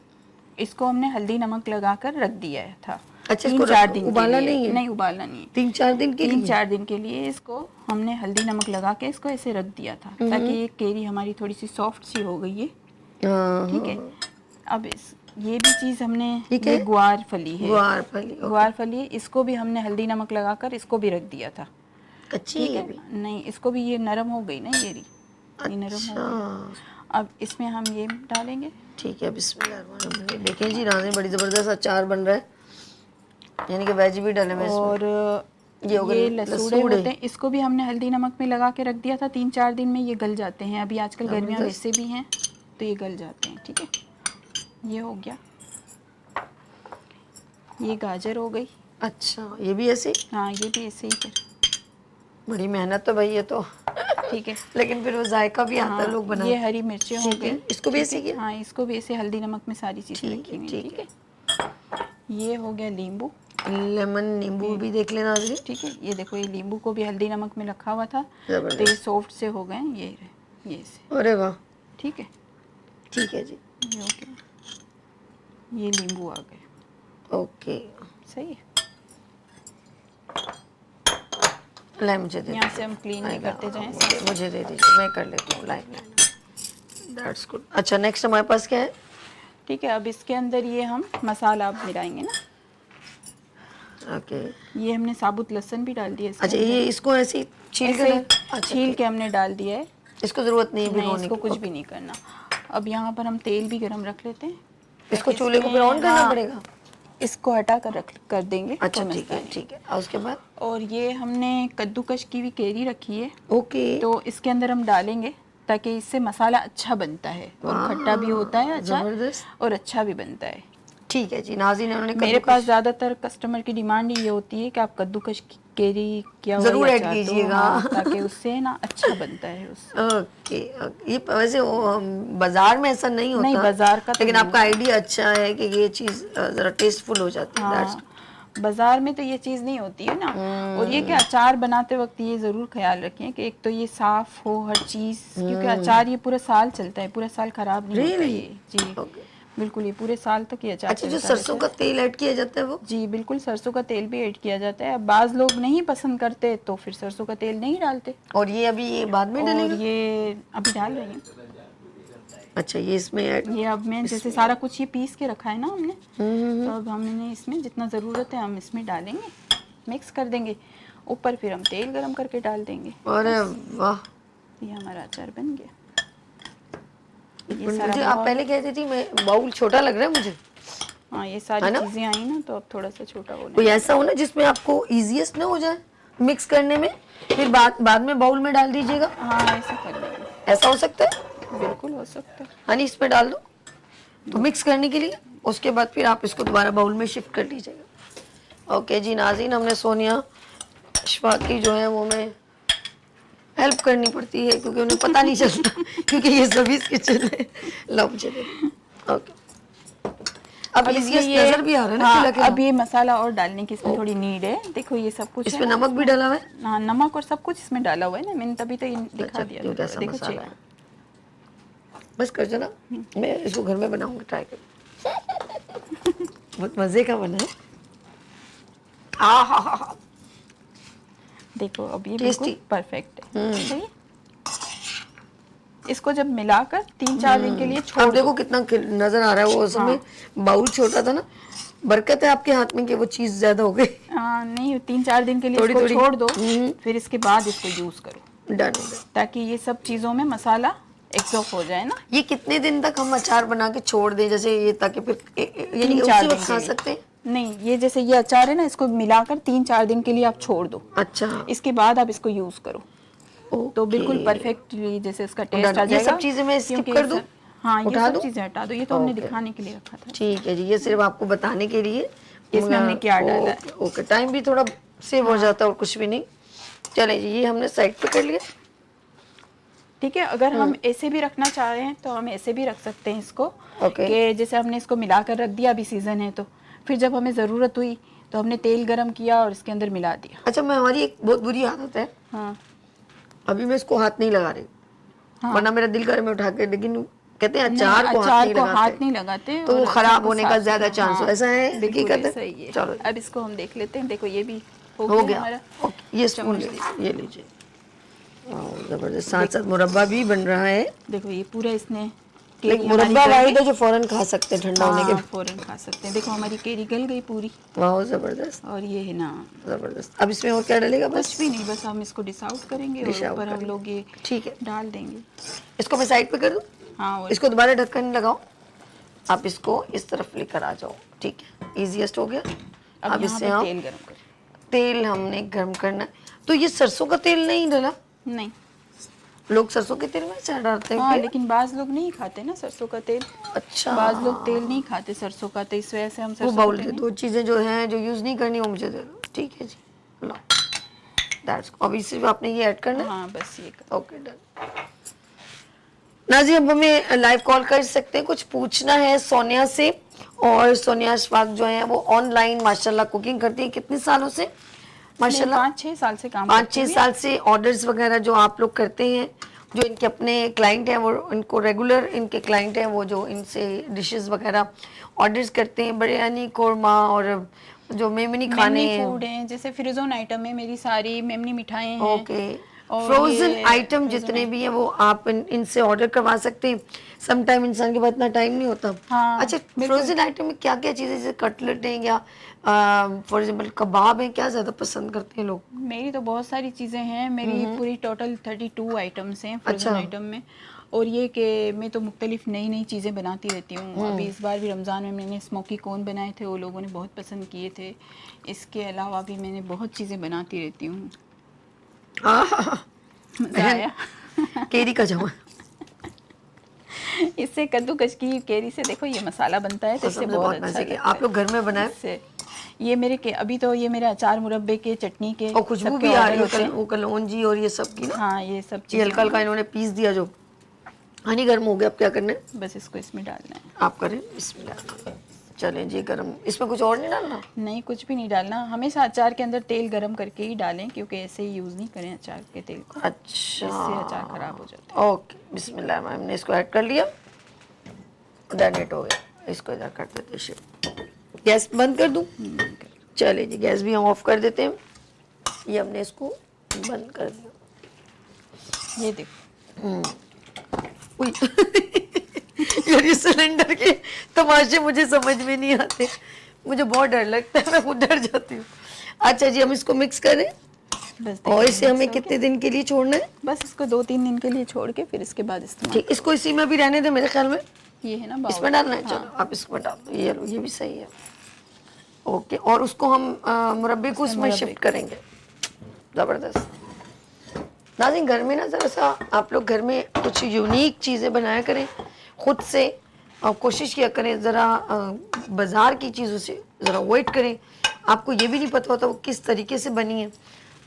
اس کو ہم نے ہلدی نمک لگا کر رکھ دیا تھا. اچھا, 3-4 دن ابالا کے لیے. نہیں ہے؟ نہیں ابالنا نہیں ہے. 3-4 دن کے لیے. 3-4 دن کے لیے اس کو ہم نے ہلدی نمک لگا کے اس کو ایسے رکھ دیا تھا, تاکہ یہ کیری ہماری تھوڑی سی سافٹ سی ہو گئی ہے. ٹھیک ہے. اب یہ بھی چیز ہم نے, یہ گوار پھلی ہے, گوار پھلی, اس کو بھی ہم نے ہلدی نمک لگا کر اس کو بھی رکھ دیا تھا. کچی ہے نہیں, اس کو بھی یہ نرم ہو گئی نا, یہ نرم ہو گئی. اب اس میں ہم یہ ڈالیں گے. ٹھیک ہے, بسم اللہ الرحمن الرحیم. دیکھیں جی ناظرین, بڑی زبردست اچار بن رہا ہے, یعنی کہ ویج بھی ڈالے ہوئے. اور یہ لسوڑے ہوتے ہیں, اس کو بھی ہم نے ہلدی نمک میں لگا کے رکھ دیا تھا. 3-4 دن میں یہ گل جاتے ہیں. ابھی آج کل گرمیاں ویسے بھی ہیں تو یہ گل جاتے ہیں. ٹھیک ہے, یہ ہو گیا. یہ گاجر ہو گئی. اچھا, یہ بھی ایسے؟ ہاں, یہ بھی ایسے ہی. بڑی محنت تو بھائی یہ تو. ٹھیک ہے, لیکن پھر وہ ذائقہ بھی آتا ہے, لوگ بناتے. یہ ہری مرچیں ہو گئی. اس کو بھی ایسے کیا؟ ہاں, اس کو بھی ایسے ہلدی نمک میں ساری چیزیں رکھی ہوئی. ٹھیک ہے, یہ ہو گیا لیمبو. لیمن, نیمبو بھی دیکھ لینا ناظرین. ٹھیک ہے, یہ دیکھو, یہ لیمبو کو بھی ہلدی نمک میں رکھا ہوا تھا تو یہ سافٹ سے ہو گئے. یہ سے. ارے واہ. ٹھیک ہے, ٹھیک ہے جی. یہ ہو گیا. یہ لیمبو آ گئے. اوکے, صحیح ہے. لائن مجھے دے یہاں سے ہم کلین نہیں کرتے جائیں. مجھے دے دیجیے, میں کر لیتی ہوں لائن. That's good. اچھا, نیکسٹ ہمارے پاس کیا ہے؟ ٹھیک ہے, اب اس کے اندر یہ ہم مسالہ اب ملائیں گے نا. اوکے, یہ ہم نے ثابت لہسن بھی ڈال دیا. اچھا, یہ اس کو ایسے چھیل کے ہم نے ڈال دیا ہے. اس کو ضرورت نہیں نہیں, اس کو کچھ بھی نہیں کرنا. اب یہاں پر ہم تیل بھی گرم رکھ لیتے ہیں. اس کو چولہے کو پھر آن کرنا پڑے گا؟ اس کو ہٹا کر کر دیں گے. اچھا ٹھیک ہے, ٹھیک ہے. اور اس کے بعد اور یہ ہم نے کدوکش کی ہوئی کیری رکھی ہے. اوکے, تو اس کے اندر ہم ڈالیں گے تاکہ اس سے مسالہ اچھا بنتا ہے, اور کھٹا بھی ہوتا ہے اچھا, اور اچھا بھی بنتا ہے. ٹھیک ہے جی. ناظرین, انہوں نے میرے پاس زیادہ تر کسٹمر کی ڈیمانڈ یہ ہوتی ہے کہ آپ کدوکش کیری کیا ضرور ایڈ کیجیے گا, تاکہ اس سے نا اچھا بنتا ہے. اوکے, یہ ویسے بازار میں ایسا نہیں ہوتا. نہیں, بازار کا, لیکن آپ کا آئیڈیا اچھا ہے کہ یہ چیز ذرا ٹیسٹ فل ہو جاتی ہے. بازار میں تو یہ چیز نہیں ہوتی ہے نا. اور یہ کہ اچار بناتے وقت یہ ضرور خیال رکھیں کہ ایک تو یہ صاف ہو ہر چیز, کیونکہ اچار یہ پورا سال چلتا ہے, پورا سال خراب نہیں ہوتا یہ. جی بالکل, یہ پورے سال تک یہ اچار. اچھا, جو سرسوں کا تیل ایڈ کیا جاتا ہے وہ؟ جی بالکل, سرسوں کا تیل بھی ایڈ کیا جاتا ہے. اب بعض لوگ نہیں پسند کرتے تو پھر سرسوں کا تیل نہیں ڈالتے. اور یہ ابھی یہ بعد میں ڈالیں گے؟ اور یہ ابھی ڈال رہی ہیں. اچھا, یہ اس میں یہ اب میں جیسے سارا کچھ یہ پیس کے رکھا ہے نا ہم نے, تو اب ہم نے اس میں جتنا ضرورت ہے ہم اس میں ڈالیں گے, مکس کر دیں گے. اوپر پھر ہم تیل گرم کر کے ڈال دیں گے. ارے واہ, یہ ہمارا اچار بن گیا. مجھے آپ پہلے کہتی تھی میں باؤل چھوٹا لگ رہا ہے مجھے. ہاں, یہ ساری چیزیں آئی نا تو اب تھوڑا سا چھوٹا ہونا. کوئی ایسا ہو نا جس میں آپ کو ایزیسٹ نہ ہو جائے مکس کرنے میں, پھر بعد میں باؤل میں ڈال دیجیے گا. ہاں, ایسا کر لیں گے. ایسا ہو سکتا ہے؟ بالکل ہو سکتا ہے. ہنی اس پہ ڈال دو. تو مکس کرنے کے لیے اس کے بعد پھر آپ اس کو دوبارہ باؤل میں شفٹ کر لیجیے گا. اوکے جی ناظرین, ہم نے سونیا اشفاق کی جو ہے وہ میں ہیلپ کرنی پڑتی ہے کیونکہ انہیں پتہ نہیں چلتا کیونکہ یہ سروس کچن ہے. لو چلے اوکے. اب ایزیسٹ نظر بھی آ رہا ہے نا کھلا کھلا. اب یہ مسالہ اور ڈالنے کی اس میں تھوڑی نیڈ ہے. دیکھو یہ سب کچھ اس میں نمک بھی ڈالا ہوا ہے. ہاں نمک اور سب کچھ اس میں ڈالا ہوا ہے نا, میں نے تبھی تو یہ دکھا دیا. کیسا دیکھو مسالہ ہے. بس کر جانا, میں اس کو گھر میں بناؤں گا, ٹرائی کر. بہت مزے کا بنا ہے. دیکھو اب یہ ٹیسٹی بالکل پرفیکٹ ہے. صحیح. اس کو جب ملا کر 3-4 دن کے لیے چھوڑ اب دیکھو کتنا نظر آ رہا ہے. وہ اس میں باؤل چھوٹا تھا نا, برکت ہے آپ کے ہاتھ میں کہ وہ چیز زیادہ ہو گئی. نہیں 3-4 دن کے لیے اس کو چھوڑ دو, پھر اس کے بعد اس کو یوز کرو. ڈن. تاکہ یہ سب چیزوں میں مسالہ ایکسوف ہو جائے نا. یہ کتنے دن تک ہم اچار بنا کے چھوڑ دیں جیسے یہ, تاکہ پھر یعنی 3-4 اسی دن وقت کھا کے لیے. سکتے ہیں؟ نہیں, یہ جیسے یہ اچار ہے نا, اس کو ملا کر 3-4 دن کے لیے آپ چھوڑ دو. اچھا. اس کے بعد آپ اس کو یوز کرو تو بالکل پرفیکٹ جیسے اس کا ٹیسٹ آ جائے گا. یہ سب چیزیں میں اسکپ کر دوں, ہاں یہ اٹھا سب دوں؟ چیزیں ہٹا دو. یہ تو ہم نے دکھانے کے لیے رکھا تھا. ٹھیک ہے جی, یہ صرف آپ کو بتانے کے لیے اس میں ہم نے کیا ڈالا ہے. اوکے, ٹائم بھی تھوڑا سیو ہو جاتا ہے اور کچھ بھی نہیں. چلیں جی, یہ ہم نے سائڈ پہ کر لیا. ٹھیک ہے. اگر ہم ایسے بھی رکھنا چاہ رہے ہیں تو ہم ایسے بھی رکھ سکتے ہیں اس کو, اوکے. کہ جیسے ہم نے اس کو ملا کر رکھ دیا, ابھی سیزن ہے تو پھر جب ہمیں ضرورت ہوئی تو ہم نے تیل گرم کیا اور اس کے اندر ملا دیا. اچھا, میں ہماری ایک بہت بری عادت ہے, ہاں ابھی میں اس کو ہاتھ نہیں لگا رہی, ورنہ میرا دل کرے میں اٹھا کے, لیکن کہتے ہیں اچار کو ہاتھ نہیں لگاتے تو وہ خراب ہونے کا زیادہ چانس ہو. ایسا ہے بالکل صحیح ہے. چلو اب اس کو ہم دیکھ لیتے ہیں. دیکھو یہ بھی ہو گیا. ہمارا. یہ اسپون یہ لیجیے. زبردست. ساتھ ساتھ مربع بھی بن رہا ہے. دیکھو یہ پورا اس نے مربع واحد ہے جو فوراً کھا سکتے ہیں ٹھنڈا ہونے کے بعد. فوراً کھا سکتے ہیں. دیکھو ہماری کیری گل گئی پوری. واہ زبردست. اور یہ ہے نا زبردست. اب اس میں اور کیا ڈلے گا؟ بس کچھ بھی نہیں, بس ہم اس کو ڈش آؤٹ کریں گے اور اوپر ہم لوگ یہ ٹھیک ہے ڈال دیں گے. اس کو میں سائڈ پہ کر دوں. ہاں اس کو دوبارہ ڈھکن لگاؤ. آپ اس کو اس طرف لے کر آ جاؤ. ٹھیک ہے, ایزیسٹ ہو گیا. اب اس سے ہم تیل گرم کریں. تیل ہم نے گرم کرنا ہے. تو یہ سرسوں کا تیل نہیں ڈلا؟ نہیں, لوگ سرسوں کے تیل میں اچار ڈالتے ہیں. ہاں لیکن بعض لوگ نہیں کھاتے نا سرسوں کا تیل. اچھا, بعض لوگ تیل نہیں کھاتے سرسوں کا, تو اس وجہ سے ہم وہ باؤل کے دو چیزیں جو ہیں جو یوز نہیں کرنی وہ مجھے دے دو. ٹھیک ہے جی, لو دیٹس. ابھی صرف آپ نے یہ ایڈ کرنا ہے. ہاں بس یہ اوکے ڈن. ناظرین اب ہمیں لائیو کال کر سکتے ہیں, کچھ پوچھنا ہے سونیا سے. اور سونیا اشفاق جو ہیں وہ آن لائن ماشاءاللہ کوکنگ کرتی ہیں. کتنے سالوں سے؟ ماشاءاللہ 5-6 سال سے کام 5-6 سال سے. آرڈرز وغیرہ جو آپ لوگ کرتے ہیں, جو ان کے اپنے کلائنٹ ہیں, وہ ان کو ریگولر ان کے کلائنٹ ہیں, وہ جو ان سے ڈشز وغیرہ آرڈرز کرتے ہیں, بریانی, قورمہ اور جو میمنی کھانے ہیں, فوڈ ہیں, جیسے فروزن آئٹم ہے میری ساری, میمنی مٹھائیں ہیں. اوکے. فروزن آئٹم جتنے بھی ہیں وہ آپ ان سے آرڈر کروا سکتے ہیں. سم ٹائم انسان کے پاس اتنا ٹائم نہیں ہوتا. اچھا, فروزن آئٹم میں کیا کیا چیزیں, جیسے کٹلٹ ہیں یا فار ایگزامپل کباب ہیں, کیا زیادہ پسند کرتے ہیں لوگ؟ میری تو بہت ساری چیزیں ہیں. میری پوری ٹوٹل 32 آئٹمس ہیں فروزن آئٹم میں. اور یہ کہ میں تو مختلف نئی چیزیں بناتی رہتی ہوں. ابھی اس بار بھی رمضان میں نے اسموکی کون بنائے تھے, وہ لوگوں نے بہت پسند کیے تھے. اس کے علاوہ بھی میں نے بہت چیزیں بناتی رہتی ہوں. مزہ آیا. کیری کا جمع اس سے کدو کش کی کیری سے دیکھو یہ مسالہ بنتا ہے تو اس سے بہت اچھا لگتا ہے. آپ لوگ گھر میں بنائیں. یہ میرے ابھی تو یہ میرے اچار مربے کے, چٹنی کے, اور خوشبو بھی آ رہی ہے, وہ کلونجی اور یہ سب کی نا. ہاں یہ سب چیز ہلکا ہلکا انہوں نے پیس دیا. جو ہنی گرم ہو گیا, اب کیا کرنا ہے؟ بس اس کو اس میں ڈالنا ہے. آپ کریں بسم اللہ. چلیں جی گرم. اس میں کچھ اور نہیں ڈالنا؟ نہیں کچھ بھی نہیں ڈالنا. ہمیشہ اچار کے اندر تیل گرم کر کے ہی ڈالیں, کیونکہ ایسے ہی یوز نہیں کریں اچار کے تیل کو. اچھا, اس سے اچار خراب ہو جاتا ہے. اوکے بسم اللہ. ہم نے اس کو ایڈ کر لیا. ڈنیٹ ہو گیا. اس کو ادھر کر دیتے ہیں. گیس بند کر دوں؟ چلے جی گیس بھی ہم آف کر دیتے ہیں. یہ ہم نے اس کو بند کر دیا. یہ دیکھو یار یہ سلنڈر کے تماشے مجھے سمجھ میں نہیں آتے, مجھے بہت ڈر لگتا ہے, میں خود ڈر جاتی ہوں. اچھا جی, ہم اس کو مکس کریں. اور اسے ہمیں کتنے دن کے لیے چھوڑنا ہے؟ بس اس کو 2-3 دن کے لیے چھوڑ کے پھر اس کے بعد استعمال. ٹھیک, اس کو اسی میں بھی رہنے دیں. میرے خیال میں یہ ہے نا اس میں ڈالنا ہے. چلو آپ اس میں ڈال دو. یہ بھی صحیح ہے. اوکے, اور اس کو ہم مربے کو اس میں شفٹ کریں گے. زبردست. ناظرین گھر میں نا ذرا سا آپ لوگ گھر میں کچھ یونیک چیزیں بنایا کریں خود سے, آپ کوشش کیا کریں ذرا بازار کی چیزوں سے ذرا اوائڈ کریں. آپ کو یہ بھی نہیں پتہ ہوتا وہ کس طریقے سے بنی ہے.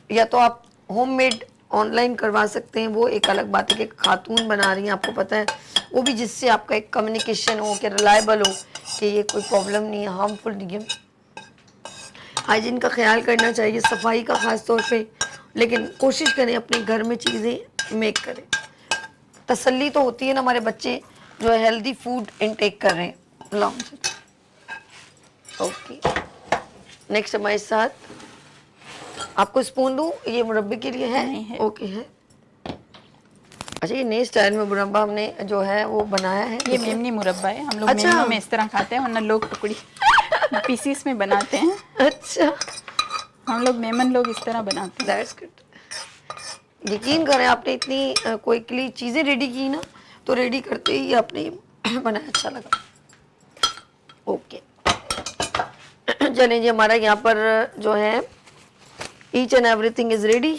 یا تو آپ ہوم میڈ آن لائن کروا سکتے ہیں, وہ ایک الگ بات ہے کہ خاتون بنا رہی ہیں, آپ کو پتہ ہے, وہ بھی جس سے آپ کا ایک کمیونیکیشن ہو, کہ ریلائبل ہو, کہ یہ کوئی پرابلم نہیں ہے, ہارمفل نہیں ہے. ہائیجین کا خیال کرنا چاہیے, صفائی کا خاص طور پہ, لیکن کوشش کریں اپنے گھر میں چیزیں میک کریں. تسلی تو ہوتی ہے نا, ہمارے بچے جو ہے ہیلدی فوڈ انٹیک کر رہے ہیں. اوکے, نیکسٹ ہمارے ساتھ آپ کو اسپون دوں, یہ مربے کے لیے ہے؟ نہیں ہے. اوکے ہے. اچھا, یہ نئے اسٹائل میں مربا ہم نے جو ہے وہ بنایا ہے. یہ میمنی مربع ہے, ہم لوگ اچھا. میمنوں میں اس طرح کھاتے ہیں, ورنہ لوگ ٹکڑی پیسیز میں بناتے ہیں. اچھا, ہم لوگ میمن لوگ اس طرح بناتے ہیں. That's good. یقین کریں آپ نے اتنی کوئکلی چیزیں ریڈی کی نا, تو ریڈی کرتے ہی آپ نے بنایا, اچھا لگا. اوکے, چلیں جی, ہمارا یہاں پر جو ہے H and every thing is ready.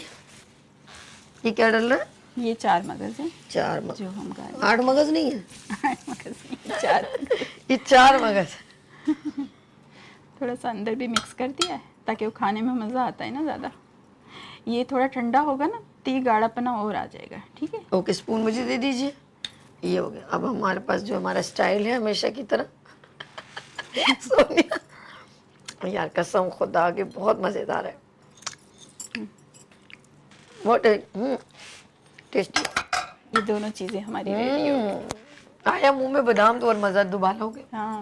یہ کیا ڈل رہا ہے؟ یہ 4 مغز ہیں 4 مغز. جو ہم گائے. 8 مغز نہیں ہے, 8 مغز نہیں, 4. یہ 4 مغز. تھوڑا سا اندر بھی مکس کر دیا ہے تاکہ وہ کھانے میں مزہ آتا ہے نا زیادہ. یہ تھوڑا ٹھنڈا ہوگا نا تو یہ گاڑھا پنا اور آ جائے گا. ٹھیک ہے, اوکے, اسپون مجھے دے دیجیے. یہ ہو گیا. اب ہمارے پاس جو ہمارا اسٹائل ہے ہمیشہ کی طرح, سونیا یار قسم خدا کے بہت مزیدار ہے, بہت ٹیسٹی. یہ دونوں چیزیں ہماری ریڈی ہو گئی. آیا منہ میں بادام تو اور مزہ دوبارہ ہو گیا. ہاں,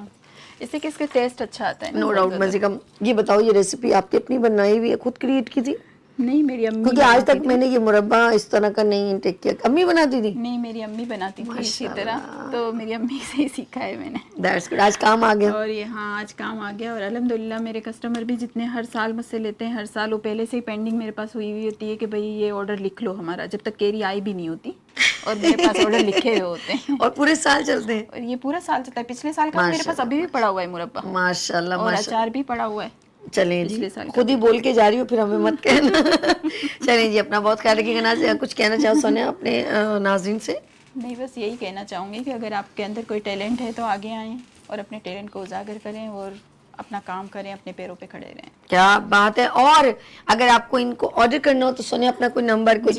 اس سے کس کا ٹیسٹ اچھا آتا ہے نا. نو ڈاؤٹ مزے کا. یہ بتاؤ, یہ ریسیپی آپ کی اپنی بنائی ہوئی ہے, خود کریٹ کی تھی؟ نہیں, میری امی کیونکہ آج تک میں نے یہ مربع اس طرح کا نہیں انٹیک کیا. امی بناتی تھی؟ نہیں, میری امی بناتی تھی اسی طرح, تو میری امی سے ہی سیکھا ہے میں نے. That's good. آج کام آ گیا. اور یہ ہاں, آج کام آ گیا. اور الحمدللہ میرے کسٹمر بھی جتنے ہر سال مجھ سے لیتے ہیں, ہر سال وہ پہلے سے ہی پینڈنگ میرے پاس ہوئی ہوئی ہوتی ہے کہ بھائی یہ آرڈر لکھ لو ہمارا, جب تک کیری آئی بھی نہیں ہوتی, اور میرے پاس آرڈر لکھے ہوئے ہوتے ہیں. اور پورے سال چلتے ہیں. اور یہ پورا سال چلتا ہے. پچھلے سال کا میرے پاس ابھی بھی پڑا ہوا ہے مربع, ماشاء اللہ, اور اچار بھی پڑا ہوا ہے. چلیں جی, خود ہی بول کے جا رہی ہو, پھر ہمیں مت کہنا. چلیں جی, اپنا بہت خیال رکھیے گا. کچھ کہنا چاہو سونیا اپنے ناظرین سے؟ نہیں, بس یہی کہنا چاہوں گی کہ اگر آپ کے اندر کوئی ٹیلنٹ ہے تو آگے آئیں اور اپنے ٹیلنٹ کو اجاگر کریں اور اپنا کام کریں, اپنے پیروں پہ کھڑے رہیں. کیا بات ہے. اور اگر آپ کو ان کو آرڈر کرنا ہو تو سونیا اپنا کوئی نمبر, کوئی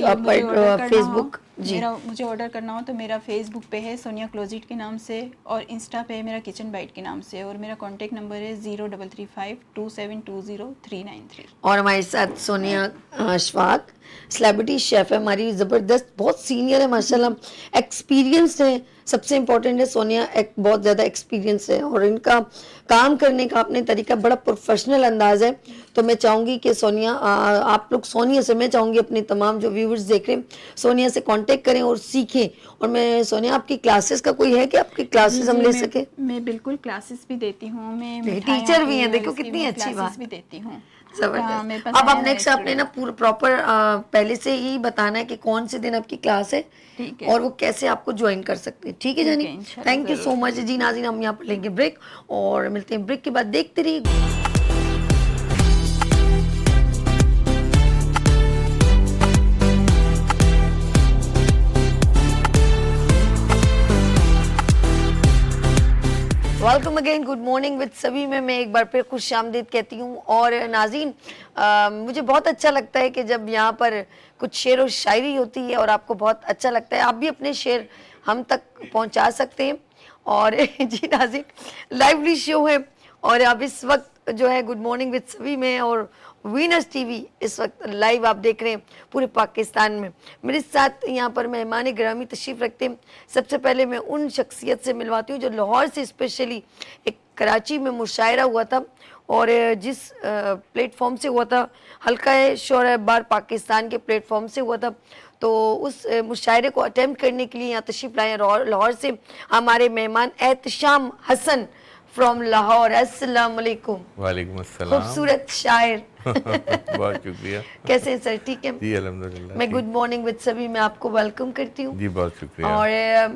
فیس بک. جی, مجھے آرڈر کرنا ہو تو میرا فیس بک پہ ہے سونیا کلوزٹ کے نام سے, اور انسٹا پہ ہے میرا کچن بائٹ کے نام سے, اور میرا کانٹیکٹ نمبر ہے 03352720 393. اور ہمارے ساتھ سونیا اشفاق سلیبریٹی شیف ہے ہماری, زبردست, بہت سینئر ہے ماشاءاللہ, ایکسپیرینس ہے. سب سے امپورٹنٹ ہے سونیا ایک بہت زیادہ ایکسپیرینس ہے, اور ان کا کام کرنے کا اپنے طریقہ بڑا پروفیشنل انداز ہے. تو میں چاہوں گی کہ سونیا, آپ لوگ سونیا سے, میں چاہوں گی اپنے تمام جو ویورز دیکھ رہے ہیں سونیا سے کانٹیکٹ کریں اور سیکھیں. اور میں سونیا, آپ کی کلاسز کا کوئی ہے کہ آپ کی کلاسز ہم لے سکیں؟ میں بالکل کلاسز بھی دیتی ہوں, میں ٹیچر بھی ہیں, دیکھو کتنی اچھی بات بھی دیتی ہوں. زبردست. اب آپ نیکسٹ آپ نے نا پراپر پہلے سے ہی بتانا ہے کہ کون سے دن آپ کی کلاس ہے اور وہ کیسے آپ کو جوائن کر سکتے ہیں. ٹھیک ہے جانی, تھینک یو سو مچ. جی ناظرین, ہم یہاں پر لیں گے بریک اور ملتے ہیں بریک کے بعد. دیکھتے رہیے. Welcome again, good morning with سبھی میں ایک بار پھر خوش آمدید کہتی ہوں. اور ناظرین, مجھے بہت اچھا لگتا ہے کہ جب یہاں پر کچھ شعر و شاعری ہوتی ہے اور آپ کو بہت اچھا لگتا ہے, آپ بھی اپنے شعر ہم تک پہنچا سکتے ہیں. اور جی ناظرین, لائیولی شو ہے, اور اب اس وقت جو ہے گڈ مارننگ وتھ سبھی میں اور وینرز ٹی وی اس وقت لائیو آپ دیکھ رہے ہیں پورے پاکستان میں. میرے ساتھ یہاں پر مہمان گرامی تشریف رکھتے ہیں. سب سے پہلے میں ان شخصیت سے ملواتی ہوں جو لاہور سے اسپیشلی ایک کراچی میں مشاعرہ ہوا تھا, اور جس پلیٹ فارم سے ہوا تھا, حلقہ شعراء بار پاکستان کے پلیٹ فارم سے ہوا تھا. تو اس مشاعرے کو اٹیمپٹ کرنے کے لیے یہاں تشریف لائے لاہور سے ہمارے مہمان احتشام حسن فرام لاہور. السلام علیکم. وعلیکم السلام. خوبصورت شاعر. بہت شکریہ. کیسے ہیں سر, ٹھیک ہے؟ جی الحمدللہ. میں گڈ مارننگ وتھ سبھی میں آپ کو ویلکم کرتی ہوں. جی بہت شکریہ. اور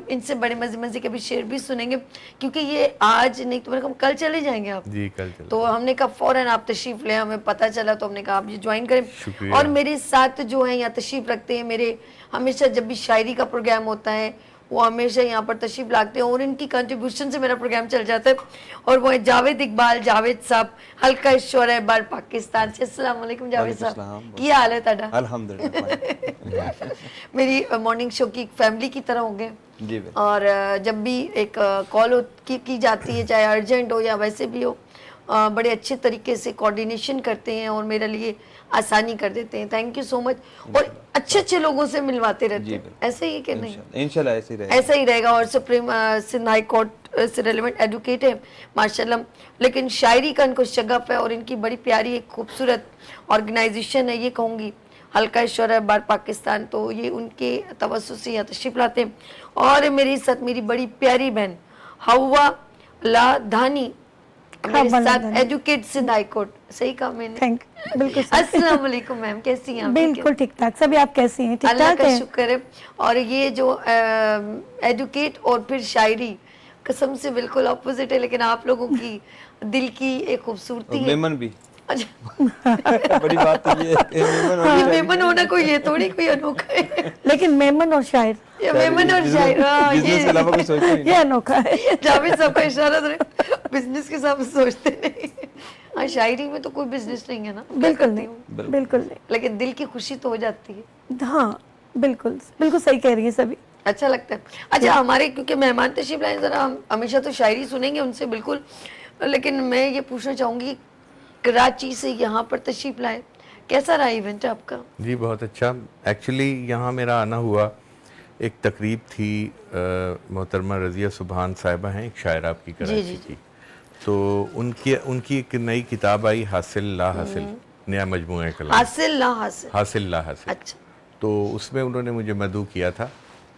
ان سے بڑے مزے کے بھی شعر بھی سنیں گے, کیونکہ یہ آج نہیں تو میرے کو کل چلے جائیں گے آپ. جی کل چلے. تو ہم نے کہا فوراً آپ تشریف لیں, ہمیں پتہ چلا تو ہم نے کہا آپ یہ جوائن کریں. شکریہ. اور میرے ساتھ جو ہیں یہاں تشریف رکھتے ہیں میرے, ہمیشہ جب بھی شاعری کا پروگرام ہوتا ہے وہ ہمیشہ یہاں پر تشریف لاتے ہیں اور ان کی کنٹریبیوشن سے میرا پروگرام چل جاتا ہے. اور وہ ہیں جاوید اقبال جاوید صاحب حلقہ شعراء بار پاکستان سے. السلام علیکم جاوید صاحب, کی حال ہے تہاڈا؟ الحمدللہ. میری مارننگ شو کی فیملی کی طرح ہو گئے جی اور جب بھی ایک کال کی جاتی ہے چاہے ارجنٹ ہو یا ویسے بھی ہو بڑے اچھے طریقے سے کوارڈینیشن کرتے ہیں اور میرے لیے آسانی کر دیتے ہیں. تھینک یو سو مچ. اور اچھے اچھے لوگوں سے ملواتے رہتے ہیں, ایسا ہی ہے کہ نہیں؟ انشاءاللہ ایسے ہی رہے. ایسا ہی رہے گا. اور سپریم سندھ ہائی کورٹ سے ریلیونٹ ایڈوکیٹ ہے ماشاءاللہ, لیکن شاعری کا ان کو شغف ہے اور ان کی بڑی پیاری ایک خوبصورت آرگنائزیشن ہے, یہ کہوں گی حلقہ شعراء بار پاکستان. تو یہ ان کے توسط سے یہاں تشریف لاتے ہیں. اور میری ساتھ میری بڑی پیاری بہن ہوا لا دھانی میرے ساتھ ایڈوکیٹ سندھ ہائی کورٹ. صحیح کہا میں نے؟ بالکل. السلام علیکم میم, کیسی ہیں آپ؟ بالکل ٹھیک ٹھاک. سبھی آپ کیسی ہیں؟ ٹھیک اللہ ٹھاک کا ہے. شکر ہے. اور یہ جو ایڈوکیٹ اور پھر شاعری قسم سے بالکل اپوزٹ ہے, لیکن آپ لوگوں کی دل کی ایک خوبصورتی ہے. میمن بھی اچھا بڑی بات تو یہ ہے کہ میمن یہ میمن ہونا کوئی یہ تھوڑی کوئی انوکھا ہے. لیکن میمن اور شاعر یہ میمن اور شاعر بزنس کے علاوہ کوئی سوچتے نہیں. یہ انوکھا ہے. جاوید صاحب کا اشارہ بزنس کے ساتھ سوچتے نہیں. ہاں شاعری میں تو کوئی بزنس نہیں ہے نا. بالکل نہیں, بالکل نہیں. لیکن دل کی خوشی تو ہو جاتی ہے. ہاں بالکل بالکل صحیح کہہ رہی ہیں سبھی. اچھا لگتا ہے. اچھا ہمارے کیونکہ مہمان تشریف لائیں, ذرا ہم ہمیشہ تو شاعری سنیں گے ان سے بالکل, لیکن میں یہ پوچھنا چاہوں گی کراچی سے یہاں پر تشریف لائے, کیسا رہا ایونٹ آپ کا؟ جی بہت اچھا. ایکچولی یہاں میرا آنا ہوا, ایک تقریب تھی, محترمہ رضیہ سبحان صاحبہ ہیں, ایک شاعر آپ کی کراچی کی, تو ان کی ایک نئی کتاب آئی حاصل لا حاصل, نیا مجموعہ کلام حاصل لا حاصل. حاصل لا حاصل. اچھا. تو اس میں انہوں نے مجھے مدعو کیا تھا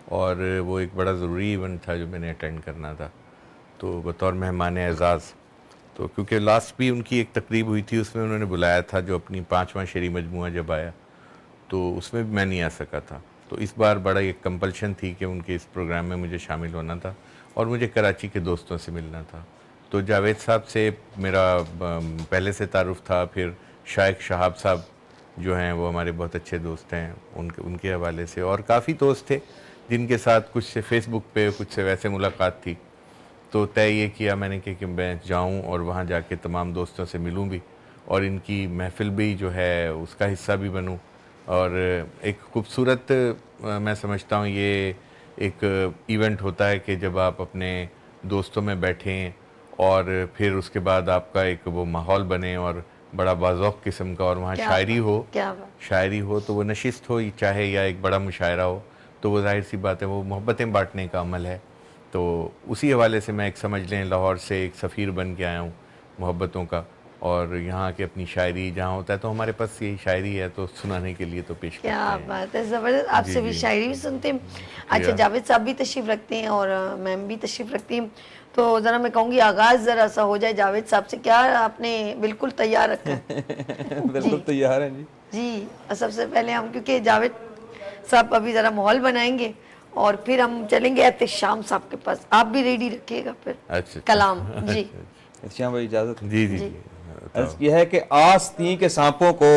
اور وہ ایک بڑا ضروری ایونٹ تھا جو میں نے اٹینڈ کرنا تھا, تو بطور مہمان اعزاز. تو کیونکہ لاسٹ بھی ان کی ایک تقریب ہوئی تھی, اس میں انہوں نے بلایا تھا جو اپنی 5واں شعری مجموعہ جب آیا, تو اس میں بھی میں نہیں آ سکا تھا. تو اس بار بڑا ایک کمپلشن تھی کہ ان کے اس پروگرام میں مجھے شامل ہونا تھا اور مجھے کراچی کے دوستوں سے ملنا تھا. تو جاوید صاحب سے میرا پہلے سے تعارف تھا, پھر شائخ شہاب صاحب جو ہیں وہ ہمارے بہت اچھے دوست ہیں, ان کے حوالے سے, اور کافی دوست تھے جن کے ساتھ کچھ سے فیس بک پہ کچھ سے ویسے ملاقات تھی. تو طے یہ کیا میں نے کہ میں جاؤں اور وہاں جا کے تمام دوستوں سے ملوں بھی اور ان کی محفل بھی جو ہے اس کا حصہ بھی بنوں. اور ایک خوبصورت میں سمجھتا ہوں یہ ایک ایونٹ ہوتا ہے کہ جب آپ اپنے دوستوں میں بیٹھیں اور پھر اس کے بعد آپ کا ایک وہ ماحول بنے اور بڑا باذوق قسم کا, اور وہاں شاعری ہو تو وہ نشست ہو چاہے یا ایک بڑا مشاعرہ ہو, تو وہ ظاہر سی بات ہے وہ محبتیں بانٹنے کا عمل ہے. تو اسی حوالے سے میں ایک سمجھ لیں لاہور سے ایک سفیر بن کے آیا ہوں محبتوں کا, اور یہاں کے اپنی شاعری جہاں ہوتا ہے تو ہمارے پاس یہی شاعری ہے تو سنانے کے لیے تو پیش کرتے ہیں. کیا بات ہے, زبردست. آپ سے بھی شاعری بھی سنتے ہیں. اچھا جاوید صاحب بھی تشریف رکھتے ہیں اور میم بھی تشریف رکھتی ہیں, تو ذرا میں کہوں گی آغاز ذرا سا ہو جائے جاوید صاحب سے. کیا آپ نے بالکل تیار رکھا ہے؟ بالکل تیار ہیں جی. جی سب سے پہلے ہم کیونکہ جاوید صاحب ابھی ذرا ماحول بنائیں گے اور پھر ہم چلیں گے احتشام صاحب کے پاس. آپ بھی ریڈی رکھیے گا پھر کلام. جی اچھا بھائی اجازت. جی جی جی. عرض یہ ہے کہ آستین کے سانپوں کو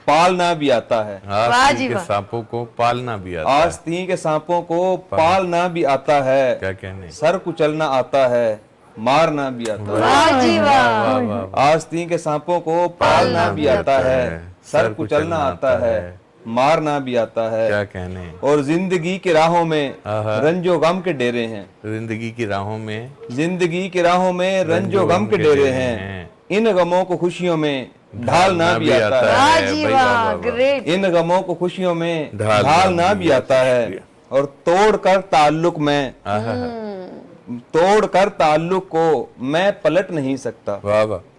پالنا بھی آتا ہے. آستین کے سانپوں کو پالنا بھی آتا ہے. آستین کے سانپوں کو پالنا بھی آتا ہے. کیا کہنے. سر کچلنا آتا ہے, مارنا بھی آتا ہے. واہ جی واہ. آستین کے سانپوں کو پالنا بھی آتا ہے, سر کچلنا آتا ہے, مارنا بھی آتا ہے. کیا کہنے. اور زندگی کی راہوں میں رنج و غم کے ڈیرے ہیں. زندگی کی راہوں میں رنج و غم کے ڈیرے ہیں. ان غموں کو خوشیوں میں ڈھالنا بھی آتا ہے. واہ جی واہ, گریٹ. ان غموں کو خوشیوں میں ڈھالنا بھی آتا ہے. اور توڑ کر تعلق کو میں پلٹ نہیں سکتا. واہ واہ.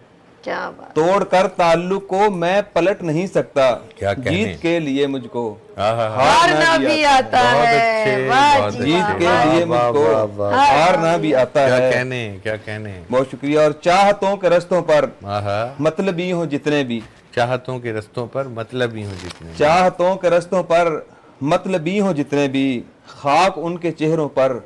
کیا بات. توڑ کر تعلق کو میں پلٹ نہیں سکتا. جیت کے لیے مجھ کو ہارنا بھی آتا ہے. واہ جی. جیت کے لیے مجھ کو ہارنا بھی آتا ہے. کیا کہنے. بہت شکریہ. اور چاہتوں کے رستوں پر مطلبی ہوں جتنے بھی. چاہتوں کے رستوں پر مطلبی ہوں جتنے. چاہتوں کے رستوں پر مطلبی ہوں جتنے بھی. خاک ان کے چہروں پر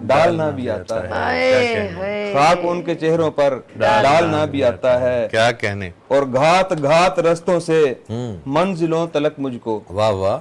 ڈالنا بھی آتا ہے. خاک ان کے چہروں پر ڈالنا بھی آتا ہے. کیا کہنے. اور گھات رستوں سے منزلوں تلک مجھ کو. واہ واہ.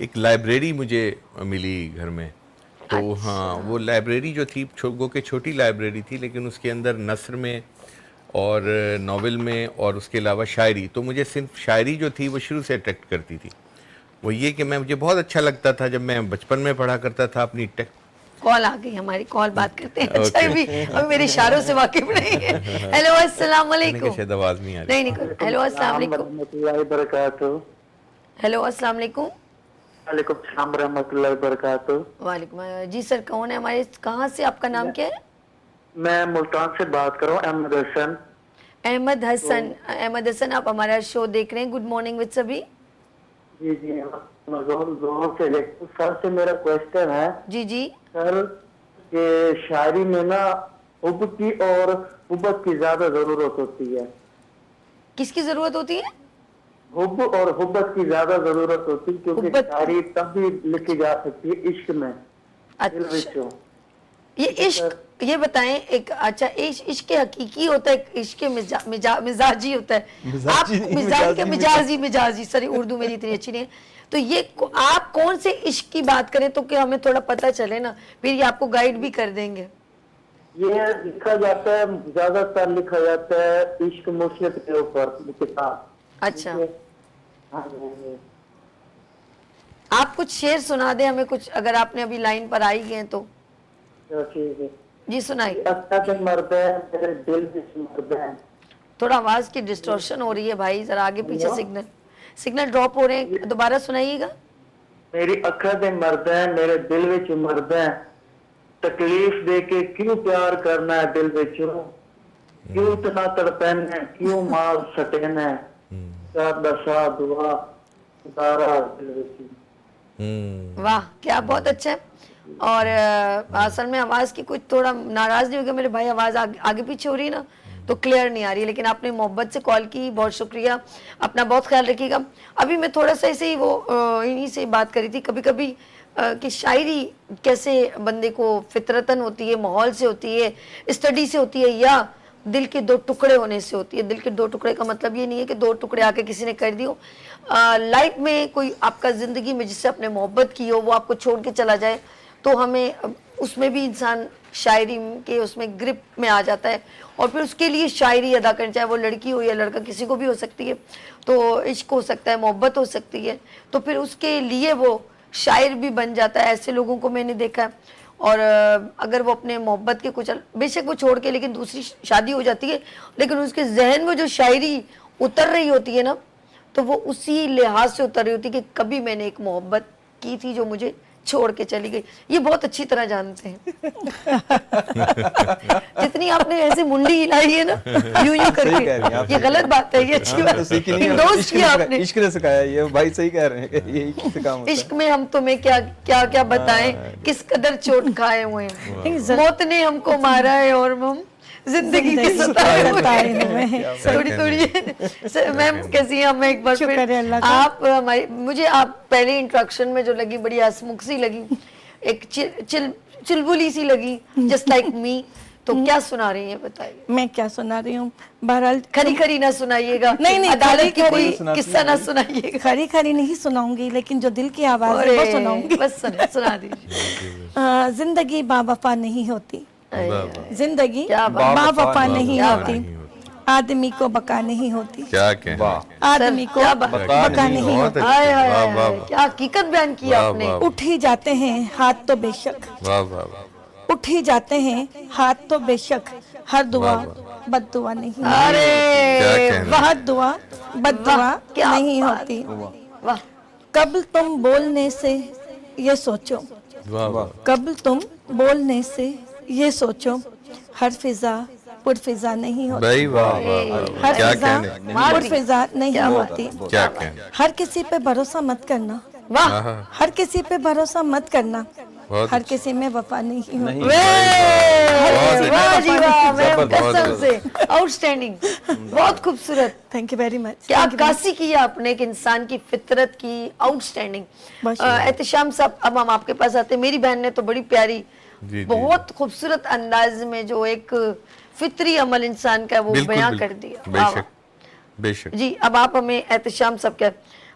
ایک لائبریری مجھے ملی گھر میں. تو ہاں وہ لائبریری جو تھی گو کہ چھوٹی لائبریری تھی لیکن اس کے اندر نثر میں اور ناول میں اور اس کے علاوہ شاعری. تو مجھے صرف شاعری جو تھی وہ شروع سے اٹریکٹ کرتی تھی. وہ یہ کہ مجھے بہت اچھا لگتا تھا جب میں بچپن میں پڑھا کرتا تھا اپنی کال آ گئی ہماری, کال بات کرتے ہیں. اچھا بھی ہم میرے اشاروں سے واقف نہیں ہیں. ہیلو السلام علیکم. شاید آواز نہیں آ رہی. نہیں. ہیلو السلام علیکم. ورحمۃ اللہ وبرکاتہ. ہیلو السلام علیکم. وعلیکم السلام ورحمۃ اللہ وبرکاتہ. وعلیکم. جی سر کون ہے ہمارے, کہاں سے, آپ کا نام کیا ہے؟ میں ملتان سے بات کر رہا ہوں, احمد حسن. احمد حسن. احمد حسن آپ ہمارا شو دیکھ رہے ہیں گڈ مارننگ وتھ سبھی. جی جی زور سے دیکھوں. سر سے میرا کوشچن ہے جی جی. سر کہ شاعری میں نا حب کی اور حبت کی زیادہ ضرورت ہوتی ہے. کس کی ضرورت ہوتی ہے؟ حب اور حبت کی زیادہ ضرورت ہوتی ہے کیونکہ حبت. شاعری تب بھی لکھی جا سکتی ہے عشق میں. دل اچھا وچوں. یہ عشق, یہ بتائیں ایک, اچھا عشق حقیقی ہوتا ہے, عشق مزاجی ہوتا ہے. آپ مزاجی سر اردو میری اتنی اچھی نہیں ہے. تو یہ آپ کون سے عشق کی بات کریں تو کہ ہمیں تھوڑا پتہ چلے نا, پھر یہ آپ کو گائیڈ بھی کر دیں گے. یہ لکھا جاتا ہے, زیادہ تر لکھا جاتا ہے عشق مرشد کے اوپر کتاب. اچھا ہاں جی. آپ کچھ شعر سنا دیں ہمیں کچھ, اگر آپ نے ابھی لائن پر آئی گئے تو. ٹھیک ہے. جی سنائیے. اچھا سے مرد ہے میرے دل بھی مرد ہے. تھوڑا آواز کی ڈسٹورشن ہو رہی ہے بھائی, ذرا آگے پیچھے سگنل ڈراپ ہو رہے ہیں, دوبارہ سنائیے گا. میری اکھاں تے مرد ہے میرے دل وچ مرد ہے. تکلیف دے کے کیوں پیار کرنا ہے دل وچوں, کیوں اتنا تڑپنا ہے, کیوں مال سٹنا ہے. ساتھ دسا دعا ستارہ دل وچ. واہ کیا بہت اچھا ہے. اور اصل میں آواز کی کچھ تھوڑا ناراض نہیں ہوگا میرے بھائی, آواز آگے پیچھے ہو رہی ہے نا تو کلیئر نہیں آ رہی ہے, لیکن آپ نے محبت سے کال کی, بہت شکریہ. اپنا بہت خیال رکھیے گا. ابھی میں تھوڑا سا ایسے ہی وہ انہی سے بات کری تھی کبھی کبھی کہ شاعری کیسے بندے کو فطرتاً ہوتی ہے, ماحول سے ہوتی ہے, اسٹڈی سے ہوتی ہے, یا دل کے دو ٹکڑے ہونے سے ہوتی ہے. دل کے دو ٹکڑے کا مطلب یہ نہیں ہے کہ دو ٹکڑے آ کے کسی نے کر دی ہو. لائف میں کوئی آپ کا زندگی میں جس سے آپ نے محبت کی ہو وہ آپ کو چھوڑ کے چلا جائے تو ہمیں اس میں بھی انسان شاعری کے اس میں گرپ میں آ جاتا ہے, اور پھر اس کے لیے شاعری ادا کرنا, چاہے وہ لڑکی ہو یا لڑکا, کسی کو بھی ہو سکتی ہے. تو عشق ہو سکتا ہے, محبت ہو سکتی ہے, تو پھر اس کے لیے وہ شاعر بھی بن جاتا ہے. ایسے لوگوں کو میں نے دیکھا ہے. اور اگر وہ اپنے محبت کے کچھ, بے شک وہ چھوڑ کے لیکن دوسری شادی ہو جاتی ہے, لیکن اس کے ذہن میں جو شاعری اتر رہی ہوتی ہے نا تو وہ اسی لحاظ سے اتر رہی ہوتی ہے کہ کبھی میں نے ایک محبت کی تھی جو مجھے چھوڑ کے چلی گئی. یہ بہت اچھی طرح جانتے ہیں. جتنی آپ نے ایسے منڈی ہلائی ہے نا یوں یوں کر کے, یہ غلط بات ہے, یہ اچھی بات ہے. عشق نے سکھایا, یہ بھائی صحیح کہہ رہے ہیں کہ یہی سے کام ہوتا ہے. عشق میں ہم تمہیں کیا کیا بتائیں, کس قدر چوٹ کھائے ہوئے ہیں. موت نے ہم کو مارا ہے اور ہم زندگی کے ستائے ہوئے ہیں. تھوڑی میم کیسی ہیں, میں ایک بار پھر آپ ہماری, مجھے آپ پہلے انٹروڈکشن میں جو لگی بڑی ہسمکھ سی لگی, ایک چلبلی سی لگی, جسٹ لائک می. تو کیا سنا رہی ہیں بتائیے. میں کیا سنا رہی ہوں, بہرحال کھری نہ سنائیے گا, نہیں عدالت کی کوئی قصہ نہ سنائیے گا. کھری نہیں سناؤں گی, لیکن جو دل کی آواز ہے وہ سناؤں گی. بس سنا دیجیے. زندگی با وفا نہیں ہوتی, زندگی با وفا نہیں ہوتی, آدمی کو بقا نہیں ہوتی, آدمی کو بقا نہیں ہوتی. کیا حقیقت بیان کیا آپ نے. اٹھ ہی جاتے ہیں ہاتھ تو بے شک, اٹھ ہی جاتے ہیں ہاتھ تو بے شک, ہر دعا بد دعا نہیں, بہت دعا بد دعا نہیں ہوتی. قبل تم بولنے سے یہ سوچو, قبل تم بولنے سے یہ سوچو, ہر فضا پر فضا نہیں ہوتی, ہر فضا پر فضا نہیں ہوتی. ہر کسی پہ بھروسہ مت کرنا, ہر کسی پہ بھروسہ مت کرنا, ہر کسی میں وفا نہیں ہوتی. واہ جی واہ, قسم سے آؤٹ اسٹینڈنگ, بہت خوبصورت. Thank you very much. کیا عکاسی کی آپ نے ایک انسان کی فطرت کی, آؤٹ اسٹینڈنگ. احتشام صاحب, اب ہم آپ کے پاس آتے ہیں. میری بہن نے تو بڑی پیاری بہت خوبصورت انداز میں جو ایک فطری عمل انسان کا وہ بیان کر دیا. بے شک. جی اب آپ ہمیں احتشام صاحب کیا,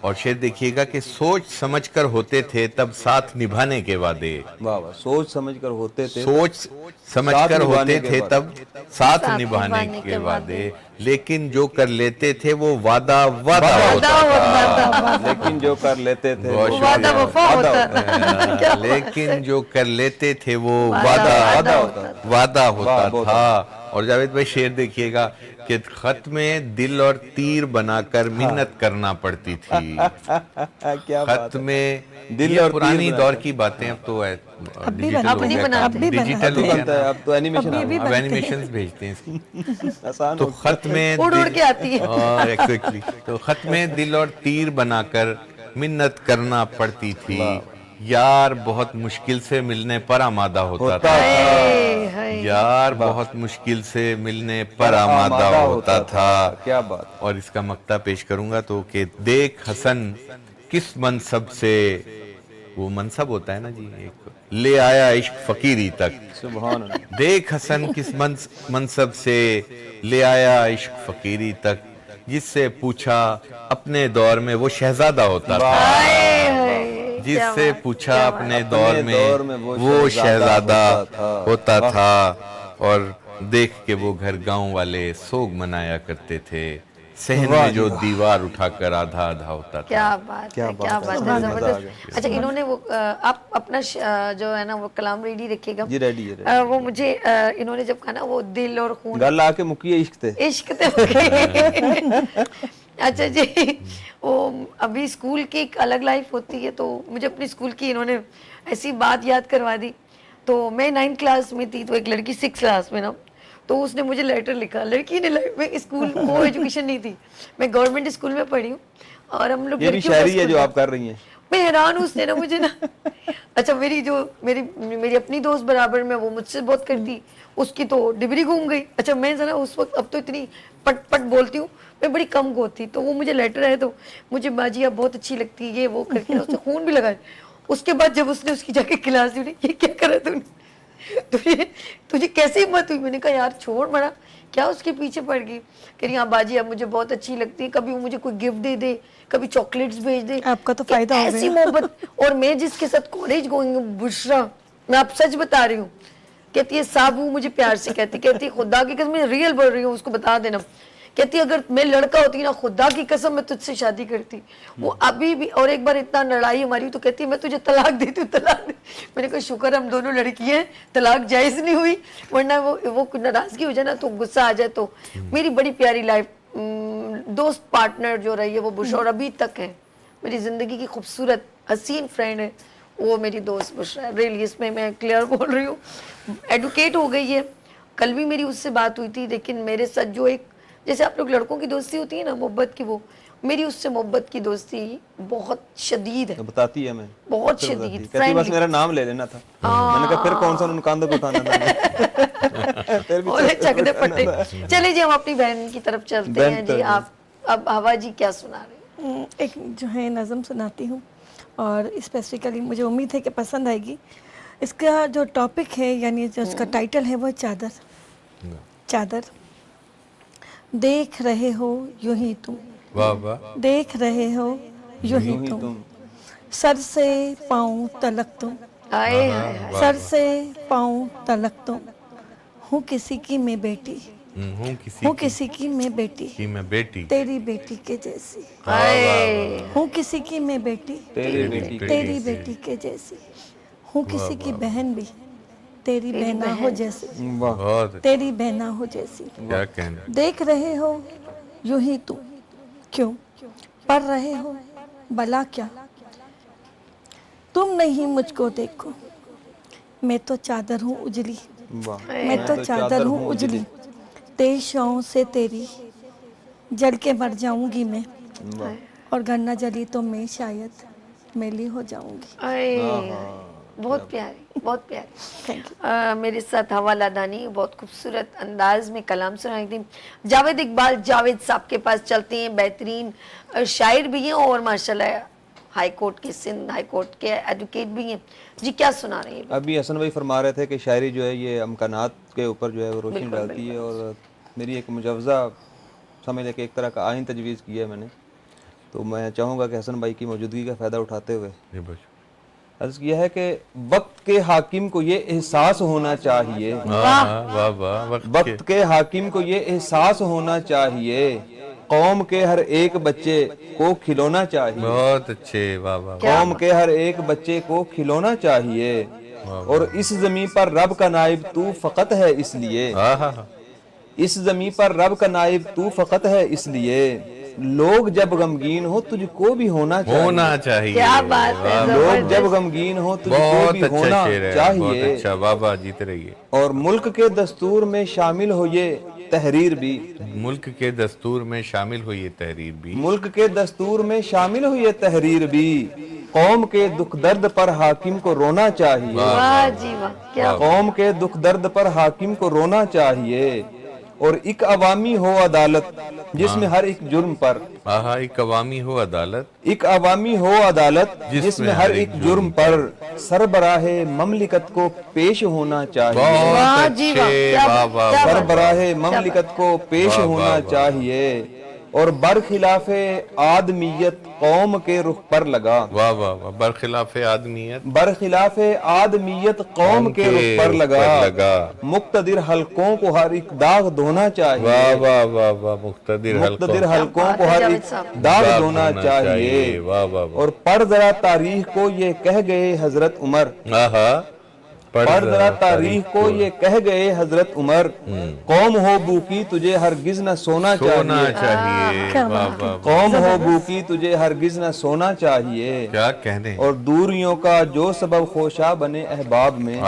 اور شعر دیکھیے گا کہ سوچ سمجھ کر ہوتے تھے تب ساتھ نبھانے کے وعدے، واہ واہ، سوچ سمجھ کر ہوتے تھے، سوچ سمجھ ساتھ کر نبھانے ہوتے کے تھے وعدے، تب ساتھ نبھانے کے وعدے، لیکن جو کر لیتے تھے وہ وعدہ وعدہ ہوتا تھا، لیکن جو کر لیتے تھے بہت وہ وعدہ وفا ہوتا ہے. لیکن جو کر لیتے تھے وہ وعدہ ہوتا تھا. اور جاوید بھائی شعر دیکھیے گا کہ خط میں دل اور تیر بنا کر محنت کرنا پڑتی تھی. کیا بات خط میں دل یہ اور پرانی تیر دور کی باتیں اب تو ڈیجیٹل ہو گیا، اب بھی ڈیجیٹل ہو بنتا ہے، گیا، اب تو اینیمیشن اب اینیمیشنز بھیجتے ہیں اس کی. آسان تو ہو خط میں اڑ اڑ کے آتی ہے. ایگزیکٹلی، تو خط میں دل اور تیر بنا کر محنت کرنا پڑتی تھی. یار بہت مشکل سے ملنے پر آمادہ ہوتا تھا، یار بہت مشکل سے ملنے پر آمادہ ہوتا تھا. کیا بات. اور اس کا مقطع پیش کروں گا تو کہ دیکھ حسن کس منصب سے، وہ منصب ہوتا ہے نا جی، ایک لے آیا عشق فقیری تک. سبحان اللہ. دیکھ حسن کس منصب سے لے آیا عشق فقیری تک، جس سے پوچھا اپنے دور میں وہ شہزادہ ہوتا تھا، جس سے پوچھا اپنے دور میں وہ شہزادہ ہوتا تھا. اور دیکھ کے وہ گھر گاؤں والے سوگ منایا کرتے تھے، صحن میں جو دیوار اٹھا کر آدھا آدھا ہوتا تھا. کیا بات ہے، کیا بات ہے، زبردست. اچھا انہوں نے وہ آپ اپنا جو ہے نا وہ کلام ریڈی رکھیے گا جی ریڈی ہے. وہ مجھے انہوں نے جب کہا نا وہ دل اور خون گل آ کے مکیے عشق تے. عشق تے. اچھا جی، وہ ابھی اسکول کی ایک الگ لائف ہوتی ہے، تو مجھے اپنی اسکول کی انہوں نے ایسی بات یاد کروا دی. تو میں 9th کلاس میں تھی، تو ایک لڑکی 6th کلاس میں نا، تو اس نے مجھے لیٹر لکھا. لڑکی نے میں اسکول کو ایجوکیشن نہیں تھی، میں گورنمنٹ اسکول میں پڑھی ہوں، اور ہم لوگ یہ بھی شاعری ہے جو آپ کر رہی ہیں. میں حیران ہوں اس نے نا مجھے نا. اچھا میری اپنی دوست برابر میں، وہ مجھ سے بہت کرتی، اس کی تو ڈگری گھوم گئی. اچھا میں ذرا اس وقت، اب تو اتنی پٹ پٹ بولتی ہوں، میں بڑی کم گوتی. تو وہ مجھے لیٹر ہے تو مجھے باجی آپ بہت اچھی لگتی ہے، یہ وہ کر کے اس نے خون بھی لگایا. اس کے بعد جب اس نے اس کی جا کے کلاس دی، یہ کیا کرا تم نے، تجھے کیسی ہمت ہوئی؟ میں نے کہا یار چھوڑ مرا، کیا اس کے پیچھے پڑ گئی. کہ ہاں باجی اب مجھے بہت اچھی لگتی ہے، کبھی وہ مجھے کوئی گفٹ دے دے، کبھی چاکلیٹس بھیج دے. آپ کا تو فائدہ ہو گیا. ایسی محبت. اور میں جس کے ساتھ کالج گوئنگ ہوں، بشرا، میں آپ سچ بتا رہی ہوں، کہتی ہے سابو، مجھے پیار سے کہتی خدا کی قسم، میں ریئل بول رہی ہوں، اس کو بتا دینا. کہتی اگر میں لڑکا ہوتی نا، خدا کی قسم میں تجھ سے شادی کرتی. وہ ابھی بھی، اور ایک بار اتنا لڑائی ہماری تو کہتی ہے میں تجھے طلاق دیتی ہوں، طلاق. میں نے کہا شکر ہم دونوں لڑکی ہیں، طلاق جائز نہیں ہوئی، ورنہ وہ ناراضگی ہو جائے نا تو غصہ آ جائے. تو میری بڑی پیاری لائف دوست پارٹنر جو رہی ہے وہ بشرا، اور ابھی تک ہے میری زندگی کی خوبصورت حسین فرینڈ ہے وہ میری دوست بشرا. ریلی اس میں کلیئر بول رہی ہوں. ایڈوکیٹ ہو گئی ہے. کل بھی میری اس سے بات ہوئی تھی، لیکن میرے ساتھ جو ایک، جیسے آپ لوگ لڑکوں کی دوستی ہوتی ہے نا محبت کی، وہ میری اس سے محبت کی دوستی بہت شدید ہے. بتاتی ہے میں بہت شدید. کہتی بس میرا نام لے لینا تھا. میں نے کہا پھر کون سا ان کاندھوں پہ اٹھانا تھا. چکنے پٹے. چلے جی ہم اپنی بہن کی طرف چلتے ہیں. جی آپ اب ہوا جی کیا سنا رہے ہیں؟ ایک جو ہے نظم سناتی ہوں، اور اسپیسیفکلی مجھے امید ہے کہ پسند آئے گی. اس کا جو ٹاپک ہے، یعنی جو اس کا ٹائٹل ہے، وہ چادر. چادر. دیکھ رہے ہو یوں ہی تم، دیکھ رہے ہو یوں ہی تم، سر سے پاؤں تلک تم، سر سے پاؤں تلک تم. ہوں کسی کی میں بیٹی، ہوں کسی کی میں بیٹی، تیری بیٹی کے جیسی. ہوں کسی کی میں بیٹی، تیری بیٹی کے جیسی. ہوں کسی کی بہن بھی، تیری بہنا ہو جیسی، تیری بہنا ہو جیسی. دیکھ رہے ہو یوں ہی تم، کیوں پڑھ رہے ہو بلا کیا؟ تم نہیں مجھ کو دیکھو، میں تو چادر ہوں اجلی، میں تو چادر ہوں اجلی. تیز شعاؤں سے تیری جل کے مر جاؤں گی میں، اور گر نہ جلی تو میں شاید میلی ہو جاؤں گی. بہت پیاری، بہت پیاری. میرے ساتھ ہوا لادانی بہت خوبصورت انداز میں کلام سنائی تھی. جاوید اقبال جاوید صاحب کے پاس چلتے ہیں. بہترین شاعر بھی ہیں اور ماشاءاللہ ہائی کورٹ کے، سندھ ہائی کورٹ کے ایڈوکیٹ بھی ہیں. جی کیا سنا رہے ہیں؟ ابھی حسن بھائی فرما رہے تھے کہ شاعری جو ہے یہ امکانات کے اوپر جو ہے وہ روشنی ڈالتی ہے، اور میری ایک مجوزہ سمجھ لے کہ ایک طرح کا آئین تجویز کیا ہے میں نے. تو میں چاہوں گا کہ حسن بھائی کی موجودگی کا فائدہ اٹھاتے ہوئے جی بس عرض کیا ہے کہ وقت کے حاکم کو یہ احساس ہونا چاہیے، واہ واہ وقت کے حاکم کو یہ احساس ہونا چاہیے، قوم کے ہر ایک بچے کو کھلونا چاہیے، بہت اچھے، واہ واہ قوم کے ہر ایک بچے کو کھلونا چاہیے، اور اس زمین پر رب کا نائب تو فقط ہے اس لیے، اس زمین پر رب کا نائب تو فقط ہے اس لیے، لوگ جب غمگین ہو تجھ کو بھی ہونا چاہیے، کیا بات ہے، لوگ جب غمگین ہو تجھ کو بہت بھی اچھا ہونا شعر ہے، بہت چاہیے، اچھا، واہ واہ جیتے رہیے۔ اور ملک کے دستور میں شامل ہو یہ تحریر بھی، ملک کے دستور میں شامل ہوئی یہ تحریر بھی، ملک کے دستور میں شامل ہو یہ تحریر بھی، قوم کے دکھ درد پر حاکم کو رونا چاہیے، واہ جی واہ، کیا قوم کے دکھ درد پر حاکم کو رونا چاہیے، اور ایک عوامی ہو عدالت جس میں ہر ایک جرم پر، ایک عوامی ہو عدالت، ایک عوامی ہو عدالت جس میں ہر ایک جرم پر سربراہ مملکت کو پیش ہونا چاہیے، واہ جی واہ، کیا واہ بات، واہ، کیا بات۔ سربراہ مملکت کو پیش ہونا چاہیے، اور برخلاف آدمیت قوم کے رخ پر لگا، واہ واہ واہ، برخلاف آدمیت برخلاف آدمیت قوم کے رخ پر لگا، مقتدر حلقوں کو ہر ایک داغ دھونا چاہیے، واہ واہ واہ واہ، مقتدر مقتدر حلقوں کو ہر ایک داغ دھونا چاہیے، واہ واہ واہ، اور پڑھ ذرا تاریخ کو یہ کہہ گئے حضرت عمر، پڑھ ذرا تاریخ کو یہ کہہ گئے حضرت عمر، قوم ہو بھوکی تجھے ہرگز نہ سونا چاہیے، واہ واہ، قوم ہو بھوکی تجھے ہرگز نہ سونا چاہیے، کیا کہنے، اور دوریوں کا جو سبب خوشا بنے احباب میں،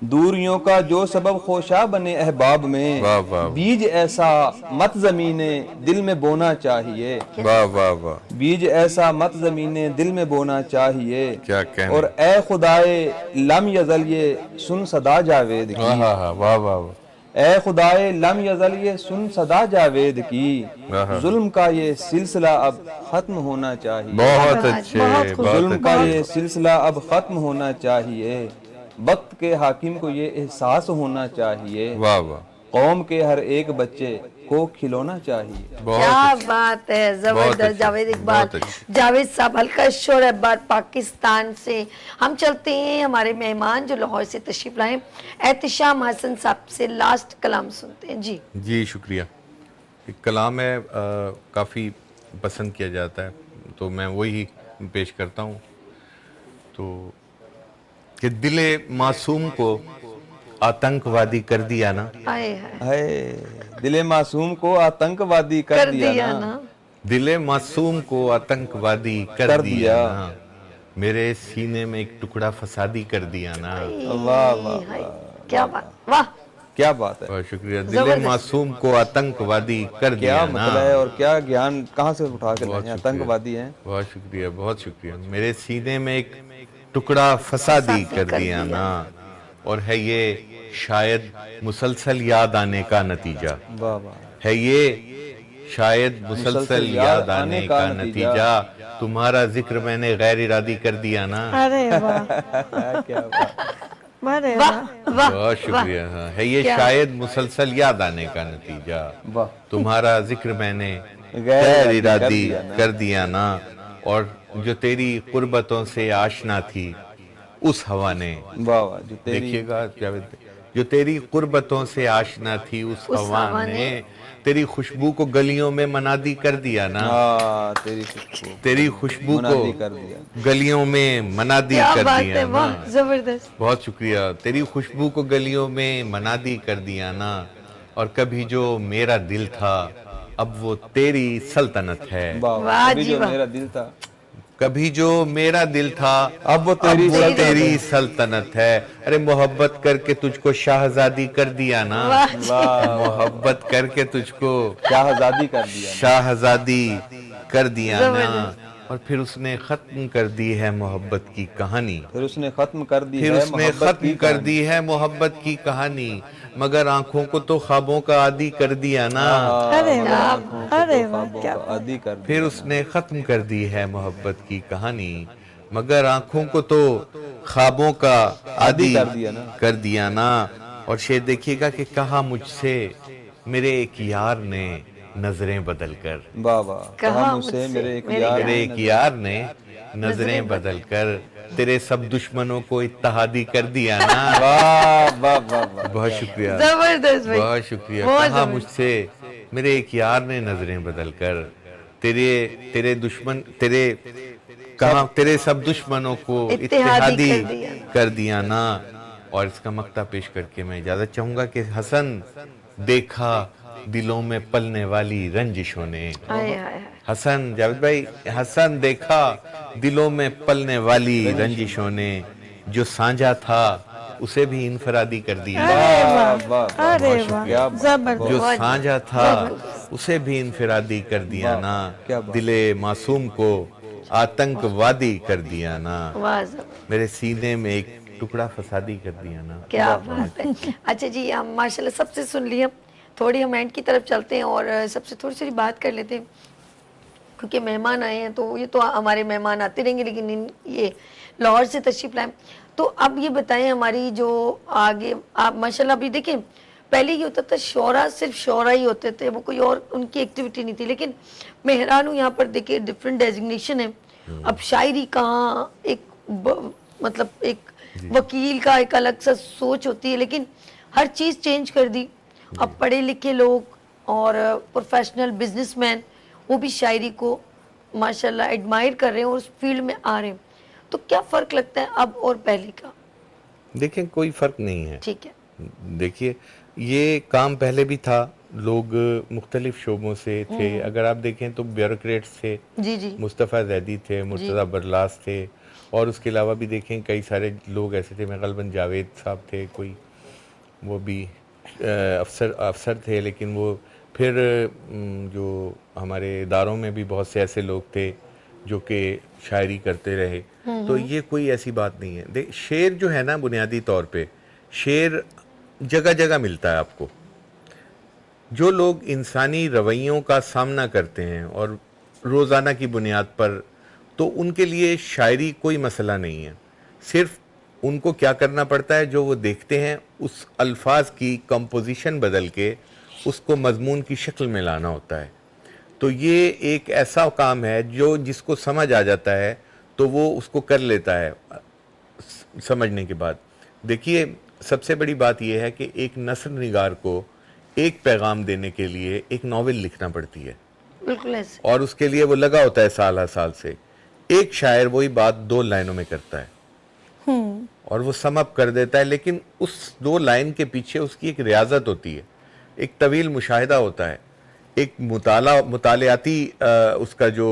دوریوں کا جو سبب خوشا بنے احباب میں، واہ واہ، بیج ایسا مت زمین دل میں بونا چاہیے، واہ واہ واہ، بیج ایسا مت زمین دل میں بونا چاہیے، کیا کہنے، اور اے خدائے لم یزل یہ سن صدا جاوید کی، واہ واہ واہ، اے خدائے لم یزل یہ سن صدا جاوید کی، ظلم کا یہ سلسلہ اب ختم ہونا چاہیے، بہت اچھے، بہت ظلم کا یہ سلسلہ اب ختم ہونا چاہیے، وقت کے حاکم کو یہ احساس ہونا چاہیے، واہ واہ، قوم کے ہر ایک بچے کو کھلونا چاہیے۔ کیا بات ہے، زبردست جاوید اقبال، جاوید صاحب حلقہ شور احبار پاکستان سے۔ ہم چلتے ہیں ہمارے مہمان جو لاہور سے تشریف لائے احتشام حسن صاحب سے لاسٹ کلام سنتے ہیں۔ جی جی شکریہ، ایک کلام ہے کافی پسند کیا جاتا ہے تو میں وہی پیش کرتا ہوں، تو کہ دل معصوم کو آتنک وادی کر دیا نا، دل معصوم کو آتنک وادی کر دیا نا، دل معصوم کو آتنک وادی کر دیا نا، میرے سینے میں ایک ٹکڑا فسادی کر دیا نا، واہ واہ، کیا بات، واہ کیا بات ہے، بہت شکریہ، دل معصوم کو آتنک وادی کر دیا کیا نا، مطلب ہے اور کیا گیان کہاں سے اٹھا کے لائے ہیں، آتنک وادی ہیں، بہت شکریہ، بہت شکریہ، میرے سینے میں ایک ٹکڑا فسادی کر دیا نا، اور ہے یہ شاید مسلسل یاد آنے کا نتیجہ، واہ واہ، ہے یہ شاید مسلسل یاد آنے کا نتیجہ، تمہارا ذکر میں نے غیر ارادی کر دیا نا، ارے واہ، کیا بات، ارے واہ، بہت شکریہ، ہے یہ شاید مسلسل یاد آنے کا نتیجہ، واہ، تمہارا ذکر میں نے غیر ارادی کر دیا نا، اور جو تیری قربتوں سے آشنا تھی اس ہوا نے، واہ واہ، جو تیری، دیکھیے گا جو تیری قربتوں سے آشنا تھی اس ہوا نے تیری خوشبو کو گلیوں میں منادی کر دیا نا، تیری خوشبو کو گلیوں میں منادی کر دیا نا، زبردست، بہت شکریہ، تیری خوشبو کو گلیوں میں منادی کر دیا نا، اور کبھی جو میرا دل تھا اب وہ تیری سلطنت ہے، کبھی جو میرا دل تھا، کبھی جو میرا دل تھا اب وہ تیری سلطنت ہے، ارے محبت کر کے تجھ کو شاہزادی کر دیا نا، محبت کر کے تجھ کو شاہزادی کر دیا، شاہزادی کر دیا نا، اور پھر اس نے ختم کر دی ہے محبت کی کہانی، پھر اس نے ختم کر دی پھر اس نے ختم کر دی ہے محبت کی کہانی، مگر آنکھوں کو تو خوابوں کا عادی کر دیا نا، ارے واہ، ارے واہ، کیا عادی کر دیا، پھر اس نے ختم کر دی ہے محبت کی کہانی، مگر آنکھوں کو تو خوابوں کا عادی کر دیا نا، اور شاید دیکھیے گا کہ کہا مجھ سے میرے ایک یار نے نظریں بدل کر. واہ واہ. کہا مجھ سے میرے ایک یار نے نظریں بدل کر تیرے سب دشمنوں کو اتحادی کر دیا نا. واہ واہ واہ واہ. بہت شکریہ, زبردست بھائی, بہت شکریہ. کہا مجھ سے میرے ایک یار نے نظریں بدل کر تیرے دشمن تیرے سب دشمنوں کو اتحادی کر دیا نا. اور اس کا مقطع پیش کر کے میں اجازت چاہوں گا کہ حسن دیکھا دلوں میں پلنے والی رنجشوں نے. حسن, جاوید بھائی, حسن دیکھا دلوں میں پلنے والی رنجشوں نے, جو سانجا تھا اسے بھی انفرادی کر دیا. ارے واہ, زبردست. جو سانجا تھا اسے بھی انفرادی کر دیا نا, دل معصوم کو آتنک وادی کر دیا نا, میرے سینے میں ایک ٹکڑا فسادی کر دیا نا. کیا بات ہے. اچھا جی, ہم ماشاءاللہ سب سے سن لیا, تھوڑی ہم اینڈ کی طرف چلتے ہیں اور سب سے تھوڑی سی بات کر لیتے ہیں, کیونکہ مہمان آئے ہیں تو یہ تو ہمارے مہمان آتے رہیں گے, لیکن یہ لاہور سے تشریف لائیں. تو اب یہ بتائیں ہماری جو آگے آپ ماشاءاللہ ابھی دیکھیں, پہلے یہ ہوتا تھا شعراء صرف شعراء ہی ہوتے تھے, وہ کوئی اور ان کی ایکٹیویٹی نہیں تھی, لیکن میں حیران ہوں یہاں پر دیکھیں ڈفرینٹ ڈیزگنیشن ہے. اب شاعری کہاں, ایک مطلب ایک وکیل کا ایک الگ سا سوچ ہوتی ہے, لیکن ہر چیز چینج کر دی. اب پڑھے لکھے لوگ اور پروفیشنل بزنس مین وہ بھی شاعری کو ماشاءاللہ ایڈمائر کر رہے ہیں اور اس فیلڈ میں آ رہے ہیں. تو کیا فرق لگتا ہے اب اور پہلے کا؟ دیکھیں کوئی فرق نہیں ہے. ٹھیک ہے, دیکھیے یہ کام پہلے بھی تھا, لوگ مختلف شعبوں سے تھے. اگر آپ دیکھیں تو بیوروکریٹس تھے, جی جی, مصطفیٰ زیدی تھے, مرتضیٰ برلاس تھے, اور اس کے علاوہ بھی دیکھیں کئی سارے لوگ ایسے تھے. میں غالباً جاوید صاحب تھے کوئی, وہ بھی افسر تھے, لیکن وہ پھر جو ہمارے اداروں میں بھی بہت سے ایسے لوگ تھے جو کہ شاعری کرتے رہے. تو یہ کوئی ایسی بات نہیں ہے. شعر جو ہے نا, بنیادی طور پہ شعر جگہ جگہ ملتا ہے آپ کو. جو لوگ انسانی رویوں کا سامنا کرتے ہیں اور روزانہ کی بنیاد پر, تو ان کے لیے شاعری کوئی مسئلہ نہیں ہے. صرف ان کو کیا کرنا پڑتا ہے, جو وہ دیکھتے ہیں اس الفاظ کی کمپوزیشن بدل کے اس کو مضمون کی شکل میں لانا ہوتا ہے. تو یہ ایک ایسا کام ہے جو جس کو سمجھ آ جاتا ہے تو وہ اس کو کر لیتا ہے سمجھنے کے بعد. دیکھیے سب سے بڑی بات یہ ہے کہ ایک نثر نگار کو ایک پیغام دینے کے لیے ایک ناول لکھنا پڑتی ہے, بالکل ایسے, اور اس کے لیے وہ لگا ہوتا ہے سال ہر سال سے. ایک شاعر وہی بات 2 لائنوں میں کرتا ہے اور وہ سم اپ کر دیتا ہے, لیکن اس 2 لائن کے پیچھے اس کی ایک ریاضت ہوتی ہے, ایک طویل مشاہدہ ہوتا ہے, ایک مطالعاتی اس کا جو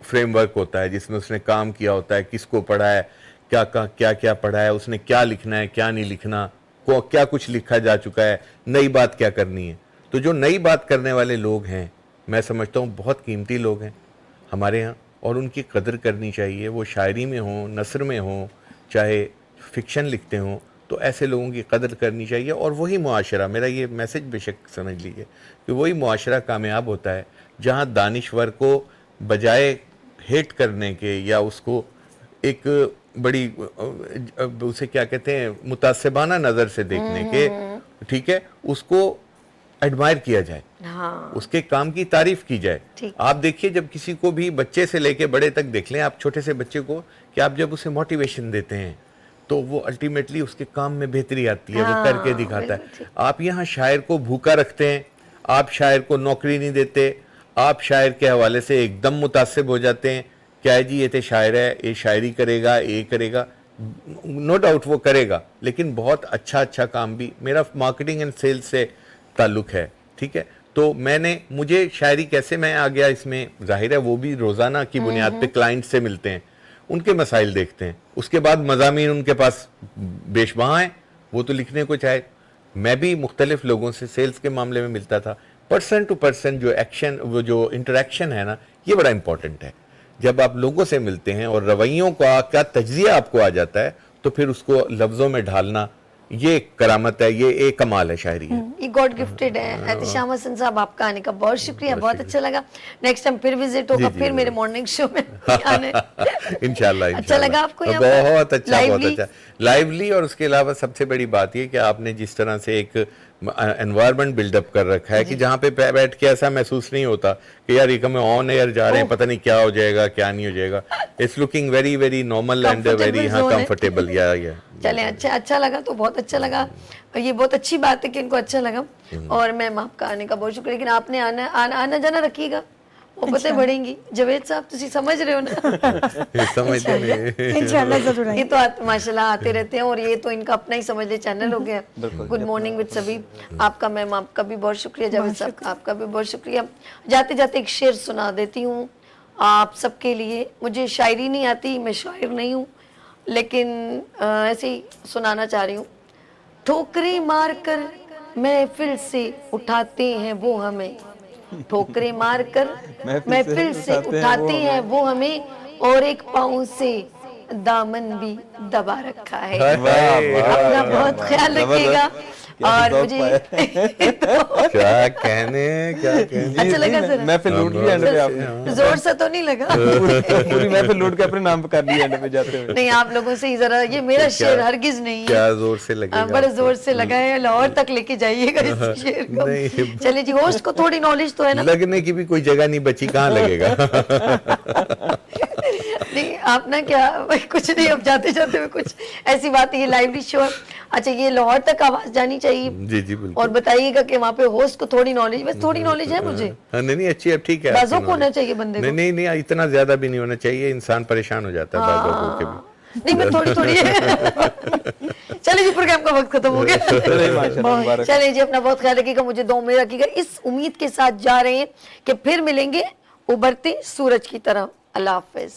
فریم ورک ہوتا ہے جس میں اس نے کام کیا ہوتا ہے, کس کو پڑھا ہے, کیا پڑھا ہے, اس نے کیا لکھنا ہے کیا نہیں لکھنا, کیا کچھ لکھا جا چکا ہے, نئی بات کیا کرنی ہے. تو جو نئی بات کرنے والے لوگ ہیں میں سمجھتا ہوں بہت قیمتی لوگ ہیں ہمارے ہاں, اور ان کی قدر کرنی چاہیے. وہ شاعری میں ہوں, نثر میں ہوں, چاہے فکشن لکھتے ہوں, تو ایسے لوگوں کی قدر کرنی چاہیے. اور وہی معاشرہ, میرا یہ میسج بے شک سمجھ لیجیے کہ وہی معاشرہ کامیاب ہوتا ہے جہاں دانشور کو بجائے ہیٹ کرنے کے یا اس کو ایک بڑی اسے کیا کہتے ہیں متعصبانہ نظر سے دیکھنے کے, ٹھیک ہے, اس کو ایڈمائر کیا جائے, اس کے کام کی تعریف کی جائے. آپ دیکھیے جب کسی کو بھی بچے سے لے کے بڑے تک دیکھ لیں آپ, چھوٹے سے بچے کو, کہ آپ جب اسے موٹیویشن دیتے ہیں تو وہ الٹیمیٹلی اس کے کام میں بہتری آتی ہے, وہ کر کے دکھاتا ہے. آپ یہاں شاعر کو بھوکا رکھتے ہیں, آپ شاعر کو نوکری نہیں دیتے, آپ شاعر کے حوالے سے ایک دم متعصب ہو جاتے ہیں, کیا ہے جی یہ تو شاعر ہے, یہ شاعری کرے گا, یہ کرے گا. نو ڈاؤٹ وہ کرے گا, لیکن بہت اچھا کام بھی. میرا مارکیٹنگ اینڈ سیلز سے تعلق ہے, ٹھیک ہے, تو مجھے شاعری کیسے میں آ گیا اس میں, ظاہر ہے وہ بھی روزانہ کی بنیاد پہ کلائنٹ سے ملتے ہیں, ان کے مسائل دیکھتے ہیں, اس کے بعد مضامین ان کے پاس بیش بہاں ہیں, وہ تو لکھنے کو چاہے. میں بھی مختلف لوگوں سے سیلز کے معاملے میں ملتا تھا. پرسن ٹو پرسن جو ایکشن, وہ جو انٹریکشن ہے نا, یہ بڑا امپورٹنٹ ہے. جب آپ لوگوں سے ملتے ہیں اور رویوں کا کیا تجزیہ آپ کو آ جاتا ہے, تو پھر اس کو لفظوں میں ڈھالنا یہ کرامت ہے, یہ ایک کمال ہے شاعری ہے, یہ گاڈ گفٹڈ ہے. احتشام حسن صاحب آپ کا آنے کا بہت شکریہ, بہت اچھا لگا. نیکسٹ ٹائم پھر وزٹ ہوگا, پھر میرے مارننگ شو میں آنا انشاءاللہ. اچھا لگا آپ کو یہاں بہت اچھا لائیولی. اور اس کے علاوہ سب سے بڑی بات یہ کہ آپ نے جس طرح سے ایک انوائرمنٹ بلڈ اپ کر رکھا ہے کہ جہاں پہ بیٹھ کے ایسا محسوس نہیں ہوتا کہ یار یہ ہمیں آن ایئر جا رہے ہیں, پتہ نہیں کیا ہو جائے گا کیا نہیں ہو جائے گا. It's looking very very normal and very comfortable. چلیں اچھا لگا, تو بہت اچھا لگا. یہ بہت اچھی بات ہے کہ ان کو اچھا لگا. اور میم آپ کا آنے کا بہت شکریہ, لیکن آپ نے آنا جانا رکھیے گا, محبتیں بڑھیں گی. جاوید صاحب تسی سمجھ رہے ہو نا, انشاءاللہ ضرور آئیں یہ تو ماشاءاللہ آتے رہتے ہیں, اور یہ تو ان کا اپنا ہی سمجھ لے چینل ہو گیا. گڈ مارننگ وتھ سبھی. آپ کا میم آپ کا بھی بہت شکریہ, جاوید صاحب کا آپ کا بھی بہت شکریہ. جاتے جاتے ایک شعر سنا دیتی ہوں آپ سب کے لیے. مجھے شاعری نہیں آتی, میں شاعر نہیں ہوں, لیکن ایسے ہی سنانا چاہ رہی ہوں. ٹھوکریں مار کر محفل سے اٹھاتے ہیں وہ ہمیں, ٹھوکریں مار کر محفل سے اٹھاتے ہیں وہ ہمیں, اور ایک پاؤں سے دامن بھی دبا رکھا ہے. اپنا بہت خیال رکھیے گا. اور مجھے کیا کہنے اچھا لگا سر, محفل لوٹ لی اینڈ پہ آپ نے, زور سے تو نہیں لگا, پوری محفل لوٹ کے اپنے نام پہ کر لی اینڈ پہ جاتے ہوئے. نہیں آپ لوگوں سے ہی ذرا, یہ میرا شعر ہرگز نہیں ہے, کیا زور سے لگے گا, بڑے زور سے لگا ہے. لاہور تک لے کے جائیے گا اس شعر کو. چلے جی, ہوسٹ کو تھوڑی نالج تو ہے نا, لگنے کی بھی کوئی جگہ نہیں بچی, کہاں لگے گا. نہیں آپ نا کیا کچھ نہیں, اب جاتے جاتے میں کچھ ایسی بات ہے. یہ لائیولی شو ہے. اچھا یہ لاہور تک آواز جانی چاہیے. جی جی بالکل. اور بتائیے گا کہ وہاں پہ ہوسٹ کو تھوڑی نالج, بس تھوڑی نالج ہے مجھے. نہیں اچھی, اب ٹھیک ہے, بازوں کو ہونا چاہیے بندے کو. نہیں اتنا زیادہ بھی نہیں ہونا چاہیے, انسان پریشان ہو جاتا ہے بعض اوقات کے بھی. نہیں میں تھوڑی چلے جی, پروگرام کا وقت ختم ہو گیا. چلے جی, اپنا بہت خیال رکھیے گا, مجھے دعاؤں میں رکھیے گا. اس امید کے ساتھ جا رہے ہیں کہ پھر ملیں گے ابھرتے سورج کی طرح. اللہ حافظ.